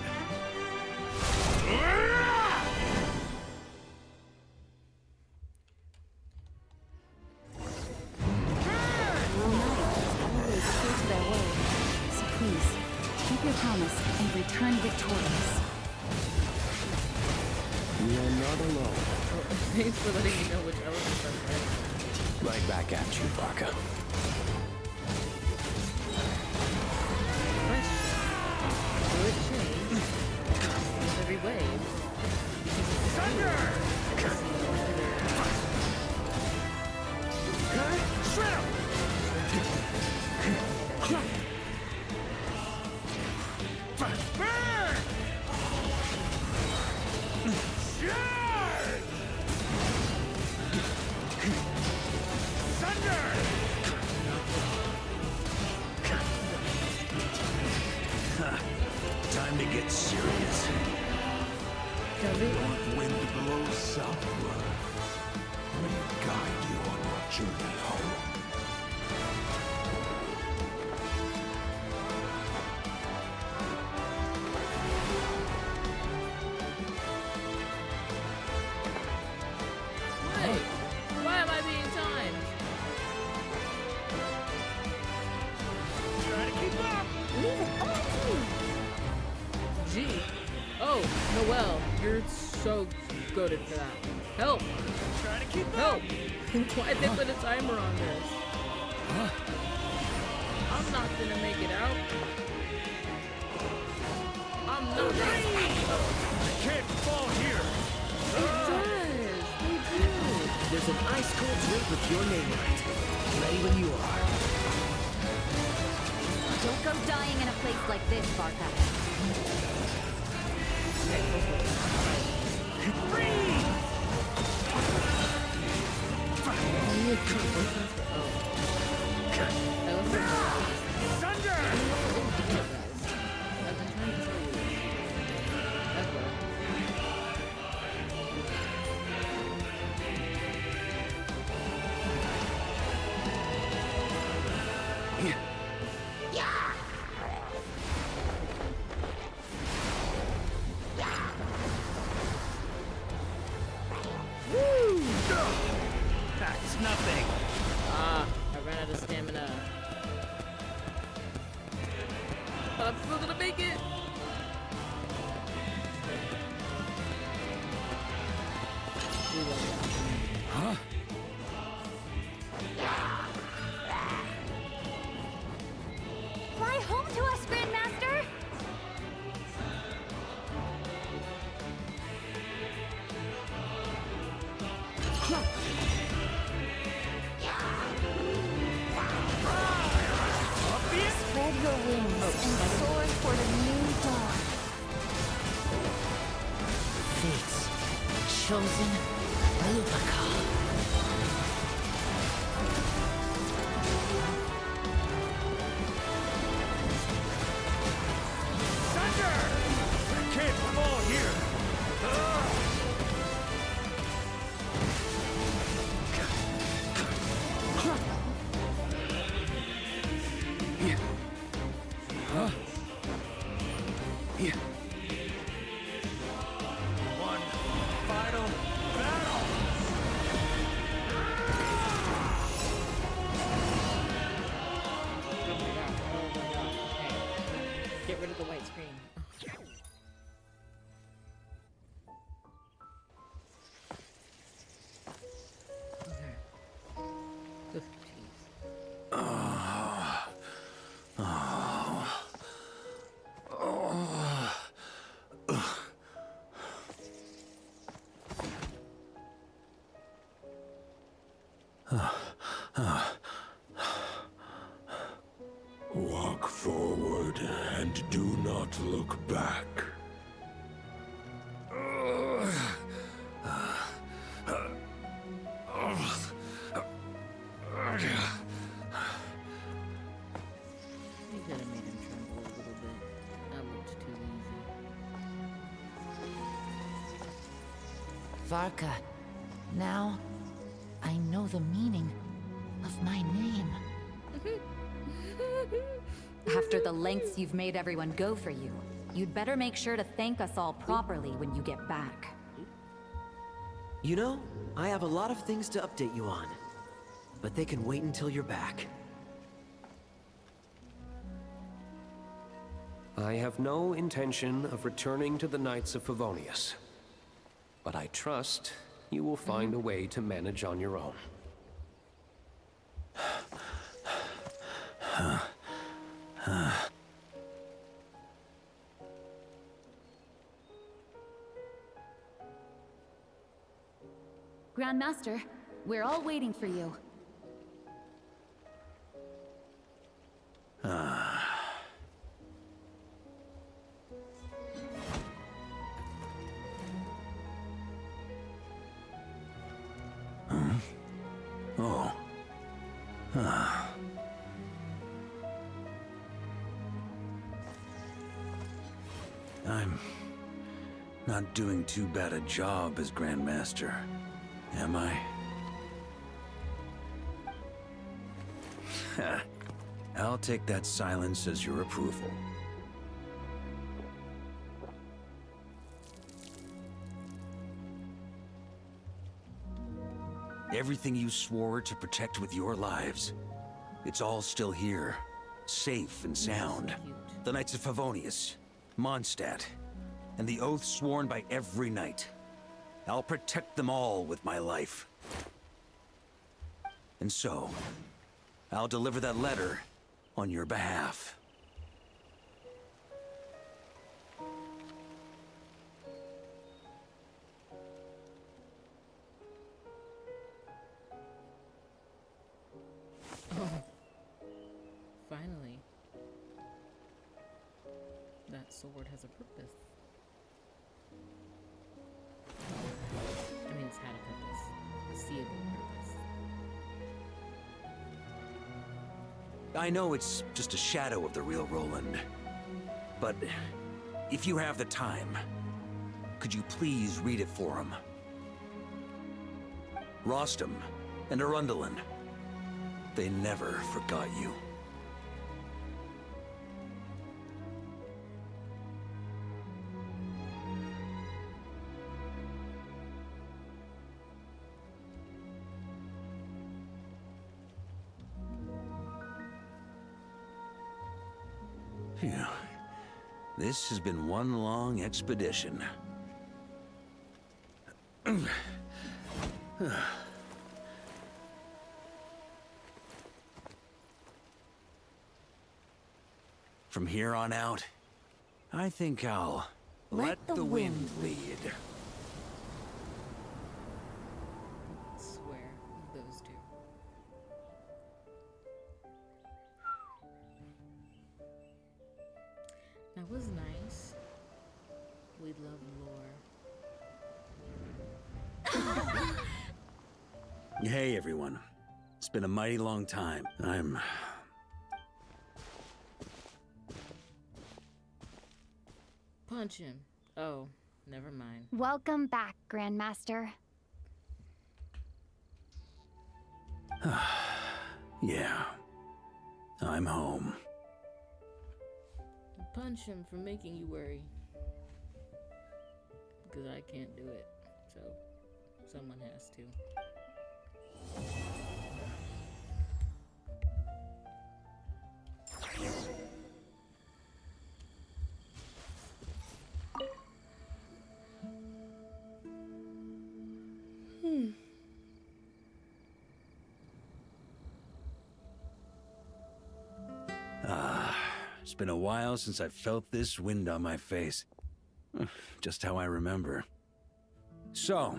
So please, keep your promise and return victorious. You're not alone. Thanks for letting me know which elements are right. Right back at you, Varka. Will it change with every wave? Thunder! Time to get serious. North wind blows southward. May it guide you on your journey home. Leave it all to me. Gee. Oh, Noelle, you're so goated for that. Help! Trying to keep Help! Why'd they put a timer on this? I'm not gonna make it out. I'm not gonna. I can't fall here. It does. They do. There's an ice cold drink with your name on it. Ready when you are. Don't go dying in a place like this, Varka. That's nothing. Ah, I ran out of stamina. But I'm still gonna make it. Huh? Fly home to us, Grandmaster! Spread your wings and soar for the new dawn. Fate's chosen Lupaka. Thunder! I can't fall here. Huh? Yeah. One final battle. Get rid of the white screen. Walk forward and do not look back. You could have made him tremble a little bit. That looked too easy. Varka, now I know the meaning of my name. After the lengths you've made everyone go for you, you'd better make sure to thank us all properly when you get back. You know, I have a lot of things to update you on. But they can wait until you're back. I have no intention of returning to the Knights of Favonius. But I trust you will find a way to manage on your own. Grandmaster, we're all waiting for you. Oh. I'm not doing too bad a job as Grandmaster, am I? I'll take that silence as your approval. Everything you swore to protect with your lives, it's all still here, safe and sound. The Knights of Favonius, Mondstadt, and the oath sworn by every knight. I'll protect them all with my life. And so, I'll deliver that letter on your behalf. Oh. Finally. That sword has a purpose. I mean, it's had a purpose. A seeable purpose. I know it's just a shadow of the real Roland, but if you have the time, could you please read it for him? Rostam and Arundelen, they never forgot you. Phew. This has been one long expedition. From here on out, I think I'll let the wind lead. I swear, those two. That was nice. We love lore. Hey, everyone. It's been a mighty long time. Punch him. Oh, never mind. Welcome back, Grandmaster. Yeah. I'm home. Punch him for making you worry. Because I can't do it. So, someone has to. It's been a while since I felt this wind on my face. Just how I remember. So,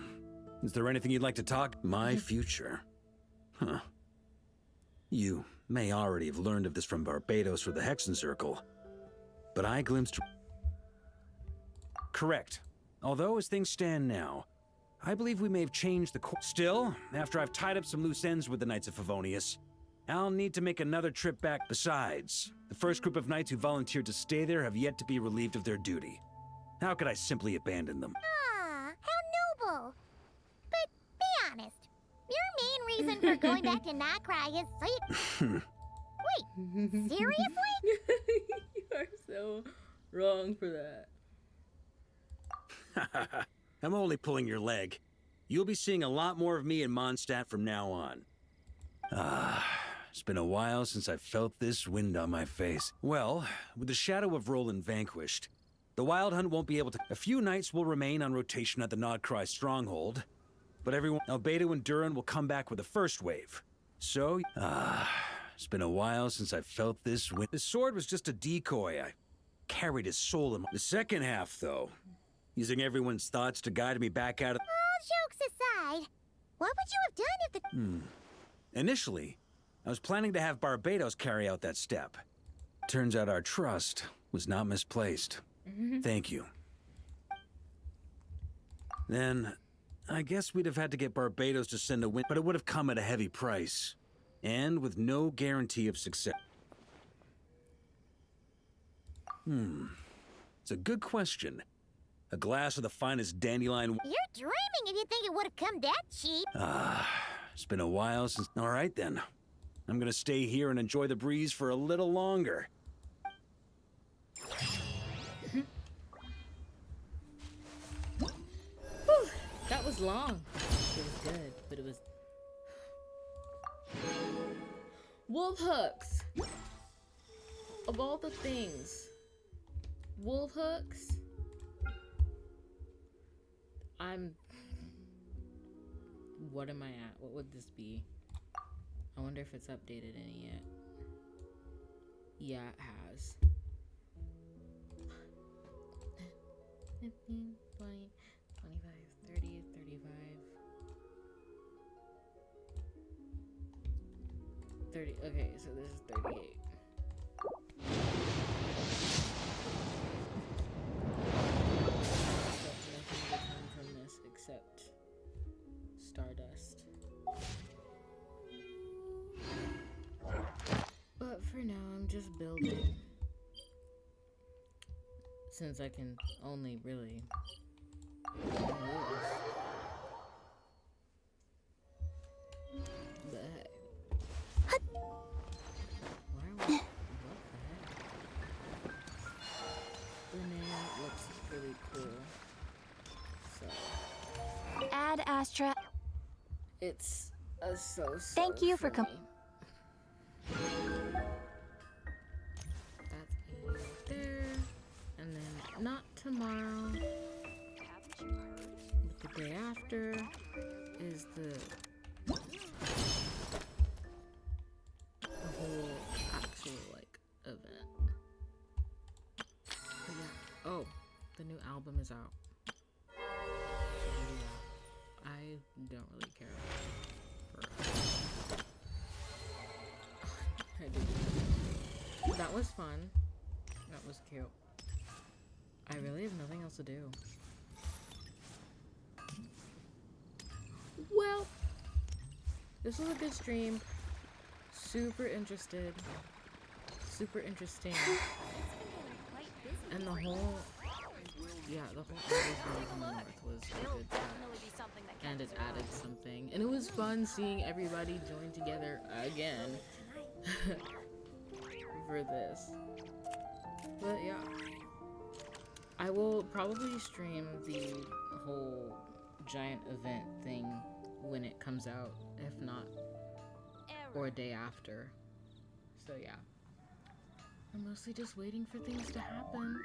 is there anything you'd like to talk? My future. Huh. You may already have learned of this from Barbados or the Hexen Circle, but I glimpsed... Correct. Although, as things stand now, I believe we may have changed the course. Still, after I've tied up some loose ends with the Knights of Favonius, I'll need to make another trip back. Besides, the first group of knights who volunteered to stay there have yet to be relieved of their duty. How could I simply abandon them? Ah, how noble. But be honest, your main reason for going back to Notcry is sleep. Wait, seriously? You are so wrong for that. I'm only pulling your leg. You'll be seeing a lot more of me in Mondstadt from now on. It's been a while since I felt this wind on my face. Well, with the shadow of Roland vanquished, the Wild Hunt won't be able to... A few knights will remain on rotation at the Nodcry stronghold, but everyone... Albedo and Duran will come back with the first wave. So, it's been a while since I felt this wind. The sword was just a decoy. I carried his soul in my... The second half, though, using everyone's thoughts to guide me back out of... All jokes aside, what would you have done if the... Initially, I was planning to have Barbados carry out that step. Turns out our trust was not misplaced. Thank you. Then, I guess we'd have had to get Barbados to send a wind, but it would have come at a heavy price, and with no guarantee of success. It's a good question. A glass of the finest dandelion... You're dreaming if you think it would have come that cheap. It's been a while since... All right, then. I'm gonna stay here and enjoy the breeze for a little longer. That was long. It was good, but it was... Wolf hooks! Of all the things, wolf hooks. What am I at? What would this be? I wonder if it's updated any yet. Yeah, it has. 15, 20, 25, 30, 35, 30. Okay, so this is 38. Nothing to come from this except stardust. But for now, I'm just building. Since I can only really the heck? Why are we, what the heck? The name looks really cool. So Ad Astra. it's a so. Thank you for coming. That's a there. And then not tomorrow, but the day after is the whole actual like event. But yeah. Oh, the new album is out. So yeah, I don't really care for I did. That was fun. That was cute. I really have nothing else to do. Well, this was a good stream. Super interested. Super interesting. And the whole, yeah, the whole Alice Valley from the North was a good touch. And it added something. And it was fun seeing everybody join together again for this. But yeah. I will probably stream the whole giant event thing when it comes out, if not, or a day after. So yeah. I'm mostly just waiting for things to happen.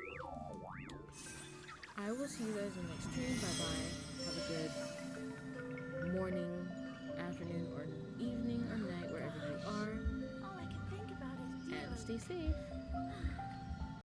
I will see you guys in the next stream. Bye-bye. Have a good morning, afternoon, or evening, or night, wherever you are. All I can think about is you. And stay safe.